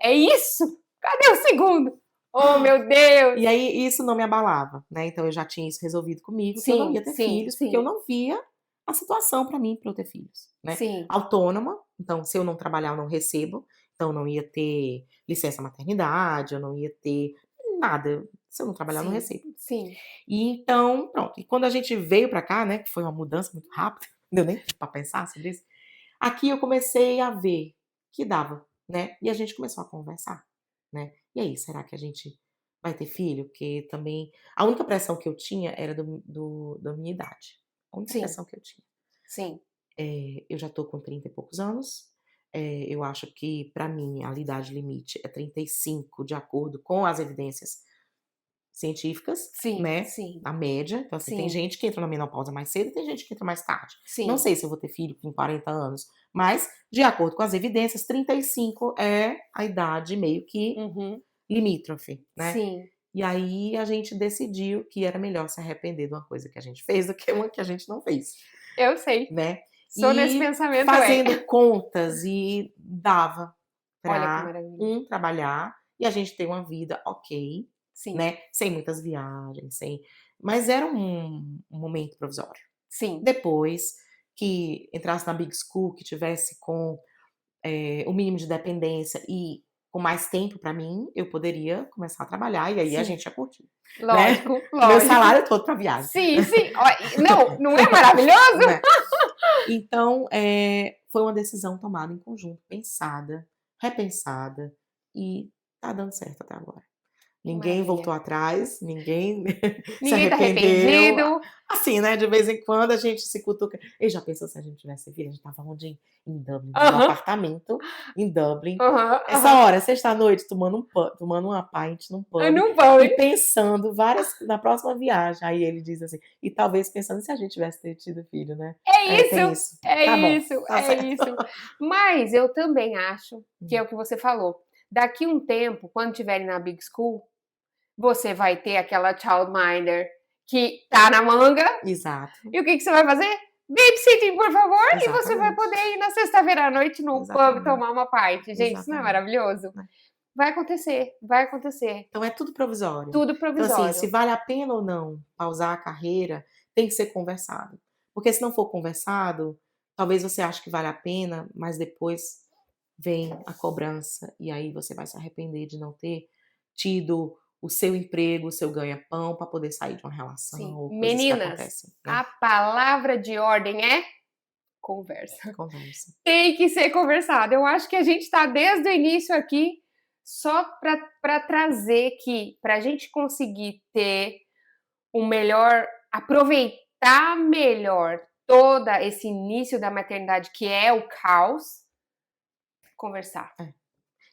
É isso? Cadê o segundo? Oh, meu Deus! E aí isso não me abalava, né? Então eu já tinha isso resolvido comigo, que eu não Sim, ia ter sim, filhos, porque eu sim, não via a situação para mim para eu ter filhos, né? sim, Autônoma, então se eu não trabalhar eu não recebo, então eu não ia ter licença maternidade, eu não ia ter nada. Se eu não trabalhar eu não sim, recebo. sim, E então, pronto. E quando a gente veio para cá, né, que foi uma mudança muito rápida, não deu nem para pensar sobre isso. Aqui eu comecei a ver que dava, né? E a gente começou a conversar, né? E aí, será que a gente vai ter filho? Porque também a única pressão que eu tinha era da minha idade. A única sim, pressão que eu tinha. sim, Eu já tô com 30 e poucos anos. Eu acho que, para mim, a idade limite é 35, de acordo com as evidências científicas, sim, né, sim, a média. Então, assim, tem sim, gente que entra na menopausa mais cedo e tem gente que entra mais tarde. Não sim. sei se eu vou ter filho com 40 anos, mas, de acordo com as evidências, 35 é a idade meio que Uhum. limítrofe, né. Sim, E aí a gente decidiu que era melhor se arrepender de uma coisa que a gente fez do que uma que a gente não fez, eu sei. né. Sou nesse E pensamento, é. fazendo contas e dava Olha que para maravilha. um trabalhar e a gente ter uma vida ok, Sim, né, sem muitas viagens, sem mas era um momento provisório. sim, Depois que entrasse na big school, que tivesse com, o mínimo de dependência e com mais tempo para mim, eu poderia começar a trabalhar e aí a sim. gente ia curtir, né. Lógico, Meu lógico. salário todo para viagem, Sim, sim. Ó, não, não é maravilhoso? né. Então, foi uma decisão tomada em conjunto, pensada, repensada e tá dando certo até agora. Que Ninguém maravilha. voltou atrás, ninguém se Ninguém tá arrependeu. arrependido. Assim, né, de vez em quando a gente se cutuca. E já pensou se a gente tivesse filho? A gente estava onde? Em Dublin, no meu Aham, apartamento em Dublin. aham, Essa aham. hora, sexta-noite, tomando uma pint num Ai, pub não vão, e hein? pensando várias na próxima viagem. Aí ele diz assim: "E talvez pensando se a gente tivesse ter tido filho, né". É É, tem isso, isso. é Tá bom, isso, tá é certo. isso. Mas eu também acho que é Hum, o que você falou. Daqui um tempo, quando estiverem na Big School, você vai ter aquela childminder que tá na manga. exato, E o que você vai fazer? Babysitting, por favor, e você vai exatamente, poder ir na sexta-feira à noite no pub exatamente, tomar uma pint. Gente, isso não é exatamente, maravilhoso? né. Vai acontecer, vai acontecer. Então é tudo provisório. Tudo Então, assim, se provisório. vale a pena ou não pausar a carreira, tem que ser conversado. Porque se não for conversado, talvez você ache que vale a pena, mas depois vem a cobrança e aí você vai se arrepender de não ter tido o seu emprego, o seu ganha-pão para poder sair de uma relação Sim. ou coisas que Meninas, acontecem, né. a palavra de ordem é conversa. Conversa. Tem que ser conversado. Eu acho que a gente está desde o início aqui só para trazer que, para a gente conseguir ter um melhor, aproveitar melhor todo esse início da maternidade, que é o caos, conversar. É.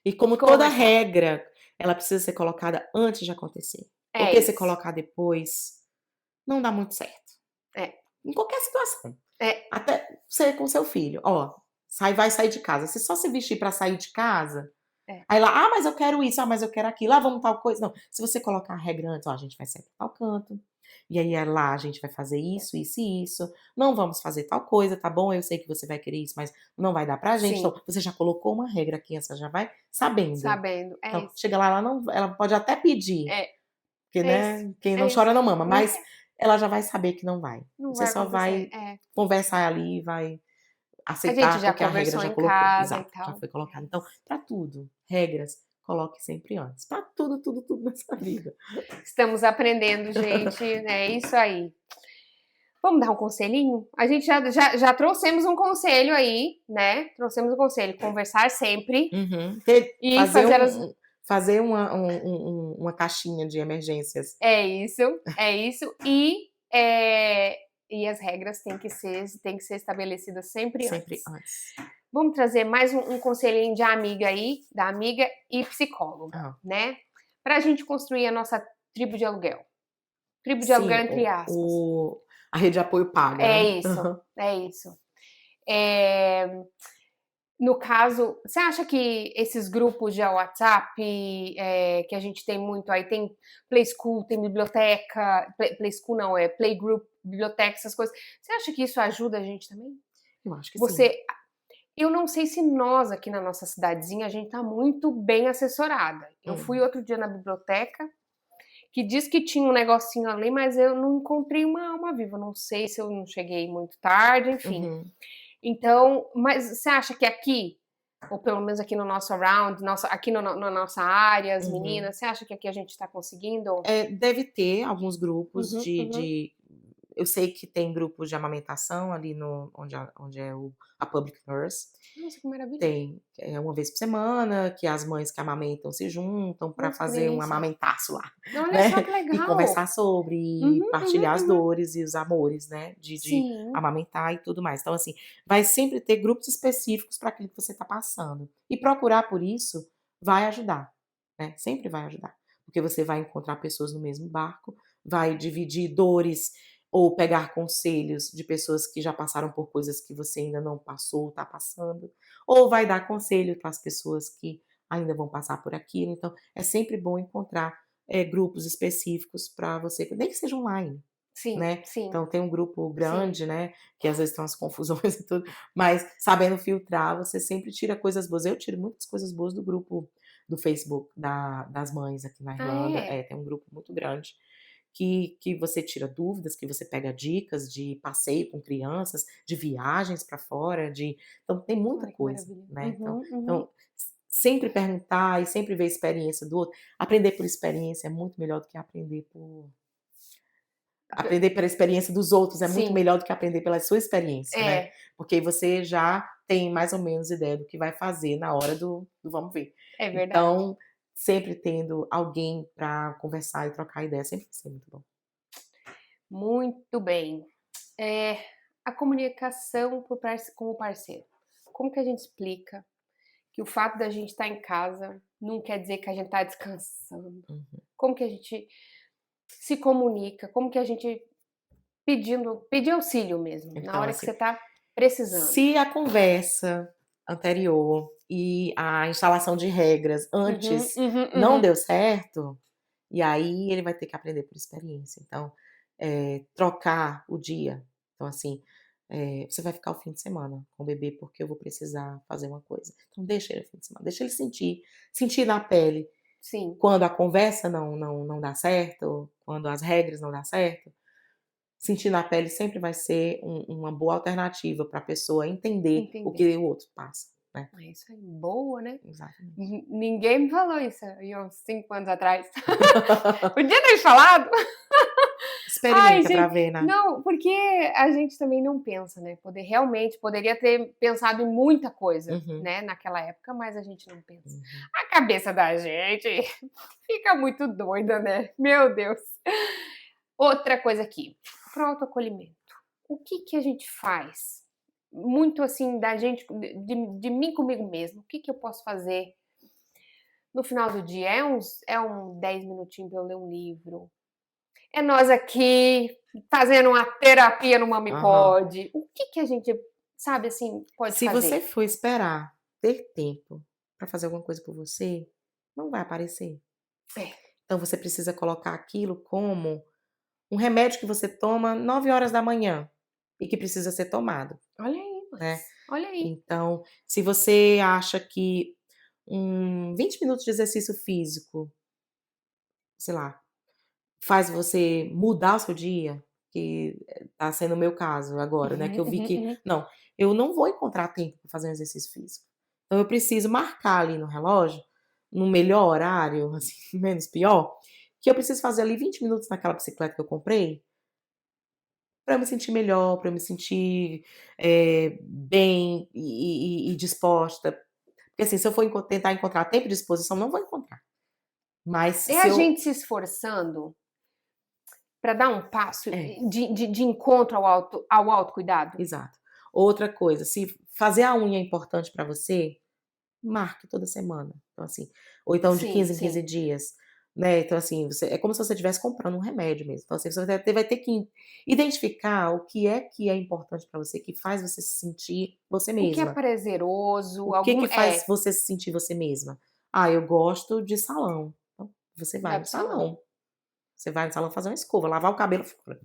E como toda Conversar. regra, ela precisa ser colocada antes de acontecer. É Porque se isso. colocar depois, não dá muito certo. É. Em qualquer situação. É. Até você com seu filho, ó, vai sair de casa. Se só se vestir pra sair de casa, É. aí lá: "Ah, mas eu quero isso, ah, mas eu quero aquilo, ah, vamos tal coisa". Não, se você colocar a regra antes: "Ó, a gente vai sair pra tal canto, e aí é lá a gente vai fazer isso, isso e isso. Não vamos fazer tal coisa, tá bom? Eu sei que você vai querer isso, mas não vai dar pra gente". Sim. Então, você já colocou uma regra, a criança já vai sabendo. Sabendo. É Então, isso. chega lá, ela pode até pedir, É. porque, É isso. né, quem É não isso. chora não mama, Não, mas ela já vai saber que não vai. não Você vai só acontecer. vai É. conversar ali e vai A gente aceitar já porque a regra conversou já em colocou. casa e Exato, já tal. foi É colocado. Então, isso. para tudo, regras, coloque sempre antes. Para tudo, tudo, tudo nessa vida. Estamos aprendendo, gente. É isso aí. Vamos dar um conselhinho? A gente já trouxemos um conselho aí, né? Trouxemos um conselho. Conversar sempre Uhum. e Fazer fazer as. fazer uma caixinha de emergências. É isso, é isso. E as regras têm que ser estabelecidas sempre Sempre antes. antes. Vamos trazer mais um conselhinho de amiga aí, da amiga e psicóloga, Ah, né? Para a gente construir a nossa tribo de aluguel. Tribo de aluguel sim, entre aspas. a rede de apoio paga, É né? isso, é isso. É, No caso, você acha que esses grupos de WhatsApp, que a gente tem muito aí, tem Play School, tem biblioteca, Play School não, é Playgroup, biblioteca, essas coisas. Você acha que isso ajuda a gente também? Eu acho que sim. Você, eu não sei se nós aqui na nossa cidadezinha a gente tá muito bem assessorada. Eu fui Hum, outro dia na biblioteca que diz que tinha um negocinho ali, mas eu não encontrei uma alma viva. Não sei se eu não cheguei muito tarde, enfim. uhum. Então, mas você acha que aqui, ou pelo menos aqui no nosso around, aqui na nossa área, as Uhum. meninas, você acha que aqui a gente está conseguindo? Deve ter alguns grupos Uhum, uhum. eu sei que tem grupos de amamentação ali no onde é a public nurse. Nossa, que maravilha. Tem, uma vez por semana, que as mães que amamentam se juntam para Nossa, que fazer um delícia. amamentaço lá, Olha né, só que e legal. conversar sobre, e Uhum, uhum, partilhar as uhum. dores e os amores, né, de Sim, amamentar e tudo mais. Então, assim, vai sempre ter grupos específicos para aquilo que você está passando. E procurar por isso vai ajudar, né, sempre vai ajudar, porque você vai encontrar pessoas no mesmo barco, vai dividir dores ou pegar conselhos de pessoas que já passaram por coisas que você ainda não passou ou está passando, ou vai dar conselho para as pessoas que ainda vão passar por aquilo. Então, é sempre bom encontrar, grupos específicos para você, nem que seja online, sim, né. sim, Então tem um grupo sim. grande, né, que às vezes tem umas confusões e tudo, mas sabendo filtrar, você sempre tira coisas boas. Eu tiro muitas coisas boas do grupo do Facebook das mães aqui na Ah, Irlanda. é? Tem um grupo muito grande que você tira dúvidas, que você pega dicas de passeio com crianças, de viagens para fora, então tem muita Ai, que coisa, maravilha. né, então Uhum, uhum. então sempre perguntar e sempre ver a experiência do outro. Aprender por experiência é muito melhor do que aprender pela experiência dos outros é muito Sim, melhor do que aprender pela sua experiência, né, é, porque aí você já tem mais ou menos ideia do que vai fazer na hora do vamos ver. é verdade. Então, sempre tendo alguém para conversar e trocar ideia sempre vai ser muito bom. Muito bem. É, a comunicação com o parceiro. Como que a gente explica que o fato da gente estar em casa não quer dizer que a gente está descansando? Uhum. Como que a gente se comunica? Como que a gente pedir auxílio mesmo, na Então, hora que assim, você está precisando? se a conversa anterior e a instalação de regras Uhum, antes uhum, não uhum. deu certo, e aí ele vai ter que aprender por experiência. Então, trocar o dia. Então, assim, você vai ficar o fim de semana com o bebê, porque eu vou precisar fazer uma coisa. Então deixa ele o fim de semana, deixa ele sentir na pele Sim, quando a conversa não dá certo, quando as regras não dá certo. Sentir na pele sempre vai ser uma boa alternativa para a pessoa entender o entender. que o outro passa, né. É isso aí, boa, né? Exatamente. Ninguém me falou isso aí uns 5 anos atrás. Podia ter falado. Ai, Experimenta para gente, ver, né. não, porque a gente também não pensa, né, realmente poderia ter pensado em muita coisa, Uhum, né, naquela época, mas a gente não pensa. uhum. A cabeça da gente fica muito doida, né, meu Deus. Outra coisa aqui, para o autoacolhimento, o que que a gente faz? Muito assim da gente, de mim comigo mesmo, o que que eu posso fazer no final do dia? É um 10 minutinhos para eu ler um livro, é nós aqui fazendo uma terapia no Mami Aham. Pode. O que que a gente, sabe, assim, pode Se você fazer? for esperar ter tempo para fazer alguma coisa por você, não vai aparecer. É, Então você precisa colocar aquilo como um remédio que você toma 9 horas da manhã e que precisa ser tomado, olha aí, né. mas olha aí. Então, se você acha que 20 minutos de exercício físico, sei lá, faz você mudar o seu dia, que tá sendo o meu caso agora, né, que Uhum, eu vi uhum, que, uhum. não, eu não vou encontrar tempo para fazer um exercício físico. Então eu preciso marcar ali no relógio, no melhor horário, assim, menos pior, que eu preciso fazer ali 20 minutos naquela bicicleta que eu comprei, para eu me sentir melhor, para eu me sentir, bem e disposta. Porque assim, se eu for tentar encontrar tempo e disposição, não vou encontrar. Mas É se a eu gente se esforçando para dar um passo é. de encontro ao autocuidado? Exato. Outra coisa, se fazer a unha é importante para você, marque toda semana. Então, assim, ou então de Sim, 15 em sim. 15 dias. né, então assim, é como se você estivesse comprando um remédio mesmo. Então assim, você vai ter que identificar o que é importante para você, que faz você se sentir você O que é mesma. prazeroso, O que faz é, você se sentir você mesma? "Ah, eu gosto de salão", então você vai vai no para o salão. salão. Você vai no salão fazer uma escova, lavar o cabelo fora, É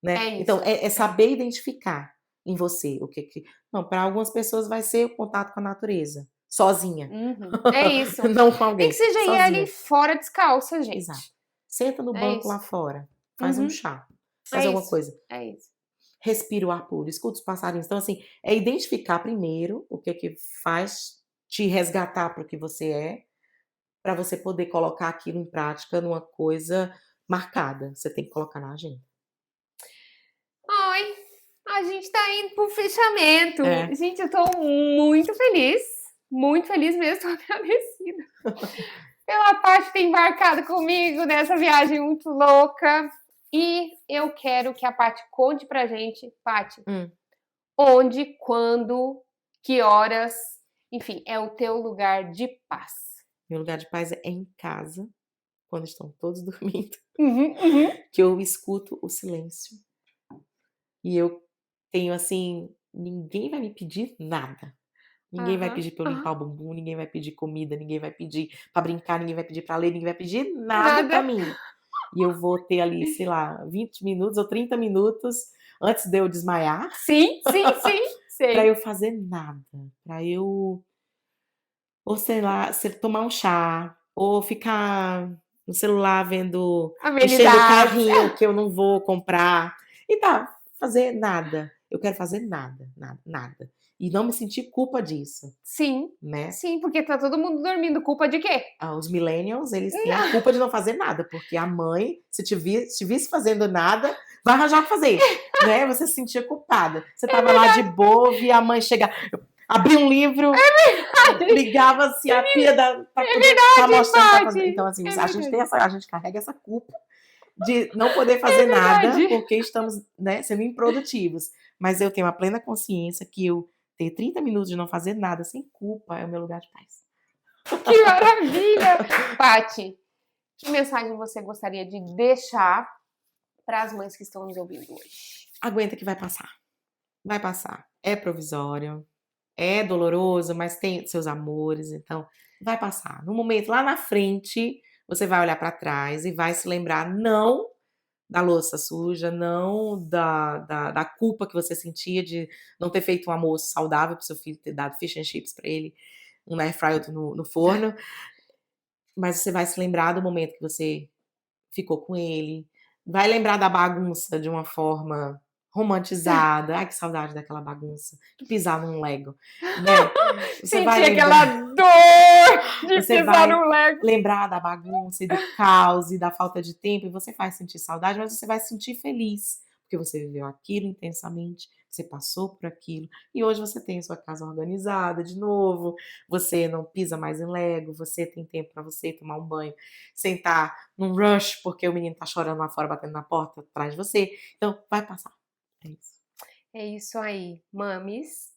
né. Então isso, é é. saber identificar em você o que não, para algumas pessoas vai ser o contato com a natureza, sozinha, Uhum, é isso. não com Nem que alguém, seja ir ali sozinha. fora descalça, Exato. gente. Senta no É banco lá isso. fora, faz um Uhum, chá, faz é alguma isso, coisa, é isso. respira o ar puro, escuta os passarinhos. Então, assim, é identificar primeiro o que faz te resgatar para o que você é, para você poder colocar aquilo em prática numa coisa marcada. Você tem que colocar na agenda. Ai, a gente tá indo para o fechamento. É. Gente, eu tô muito feliz mesmo, tô agradecida pela parte ter embarcado comigo nessa viagem muito louca. E eu quero que a Paty conte pra gente, Paty, Hum. onde, quando, que horas, enfim, é o teu lugar de paz. Meu lugar de paz é em casa, quando estão todos dormindo, Uhum, uhum. que eu escuto o silêncio. E eu tenho, assim, ninguém vai me pedir nada. Ninguém vai Aham, pedir pra eu aham. limpar o bumbum, ninguém vai pedir comida, ninguém vai pedir pra brincar, ninguém vai pedir pra ler, ninguém vai pedir nada pra Nada. mim. E eu vou ter ali, sei lá, 20 minutos ou 30 minutos antes de eu desmaiar, Sim, sim, sim, pra eu sei. fazer nada, pra eu ou sei lá, tomar um chá, ou ficar no celular vendo enchendo o Amenidades. carrinho que eu não vou comprar, e tá, fazer nada. Eu quero fazer nada, nada, nada. E não me sentir culpa disso, Sim, né. sim, porque tá todo mundo dormindo. Culpa de quê? Os millennials, eles têm a culpa de não fazer nada, porque a mãe, se te visse fazendo nada, vai arranjar o que fazer, né, você se sentia culpada. Você estava lá de boa, via a mãe chegar, abria um livro, ligava assim a pia pra É poder estar verdade, mostrando que tá fazendo. Paty. Então assim, É a verdade. gente carrega essa culpa de não poder É fazer nada, verdade. porque estamos, né, sendo improdutivos. Mas eu tenho a plena consciência que eu ter 30 minutos de não fazer nada sem culpa é o meu lugar de paz. Que maravilha! Paty, que mensagem você gostaria de deixar para as mães que estão nos ouvindo hoje? Aguenta que vai passar. Vai passar. É provisório, é doloroso, mas tem seus amores, então vai passar. No momento lá na frente, você vai olhar para trás e vai se lembrar não da louça suja, não da culpa que você sentia de não ter feito um almoço saudável para o seu filho, ter dado fish and chips para ele, um air fryer no forno, mas você vai se lembrar do momento que você ficou com ele, vai lembrar da bagunça de uma forma romantizada, "Ai, que saudade daquela bagunça, de pisar num Lego", né. Você vai Sentir aquela lembrar dor de você pisar vai no Lego. lembrar da bagunça e do caos e da falta de tempo, e você vai sentir saudade, mas você vai se sentir feliz, porque você viveu aquilo intensamente, você passou por aquilo, e hoje você tem a sua casa organizada de novo, você não pisa mais em Lego, você tem tempo pra você tomar um banho, sentar num rush, porque o menino tá chorando lá fora, batendo na porta atrás de você. Então, vai passar. É isso. É isso aí, mames.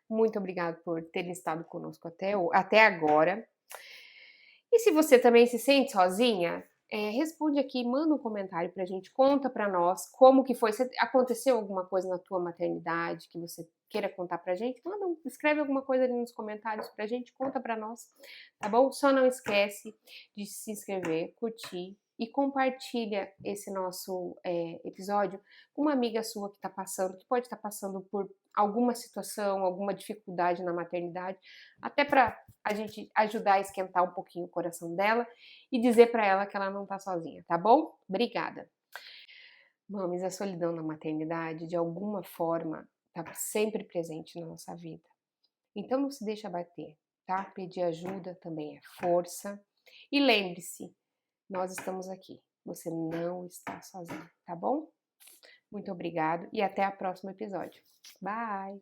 Muito obrigada por terem estado conosco até agora. E se você também se sente sozinha, responde aqui, manda um comentário pra gente, conta pra nós como que foi. Se aconteceu alguma coisa na tua maternidade que você queira contar pra gente, escreve alguma coisa ali nos comentários pra gente, conta pra nós, tá bom? Só não esquece de se inscrever, curtir e compartilha esse nosso episódio com uma amiga sua que tá passando, que pode estar passando por alguma situação, alguma dificuldade na maternidade, até para a gente ajudar a esquentar um pouquinho o coração dela e dizer para ela que ela não tá sozinha, tá bom? Obrigada. Mames, a solidão na maternidade, de alguma forma, tá sempre presente na nossa vida. Então não se deixa bater, tá? Pedir ajuda também é força. E lembre-se, nós estamos aqui. Você não está sozinho, tá bom? Muito obrigado e até o próximo episódio. Bye!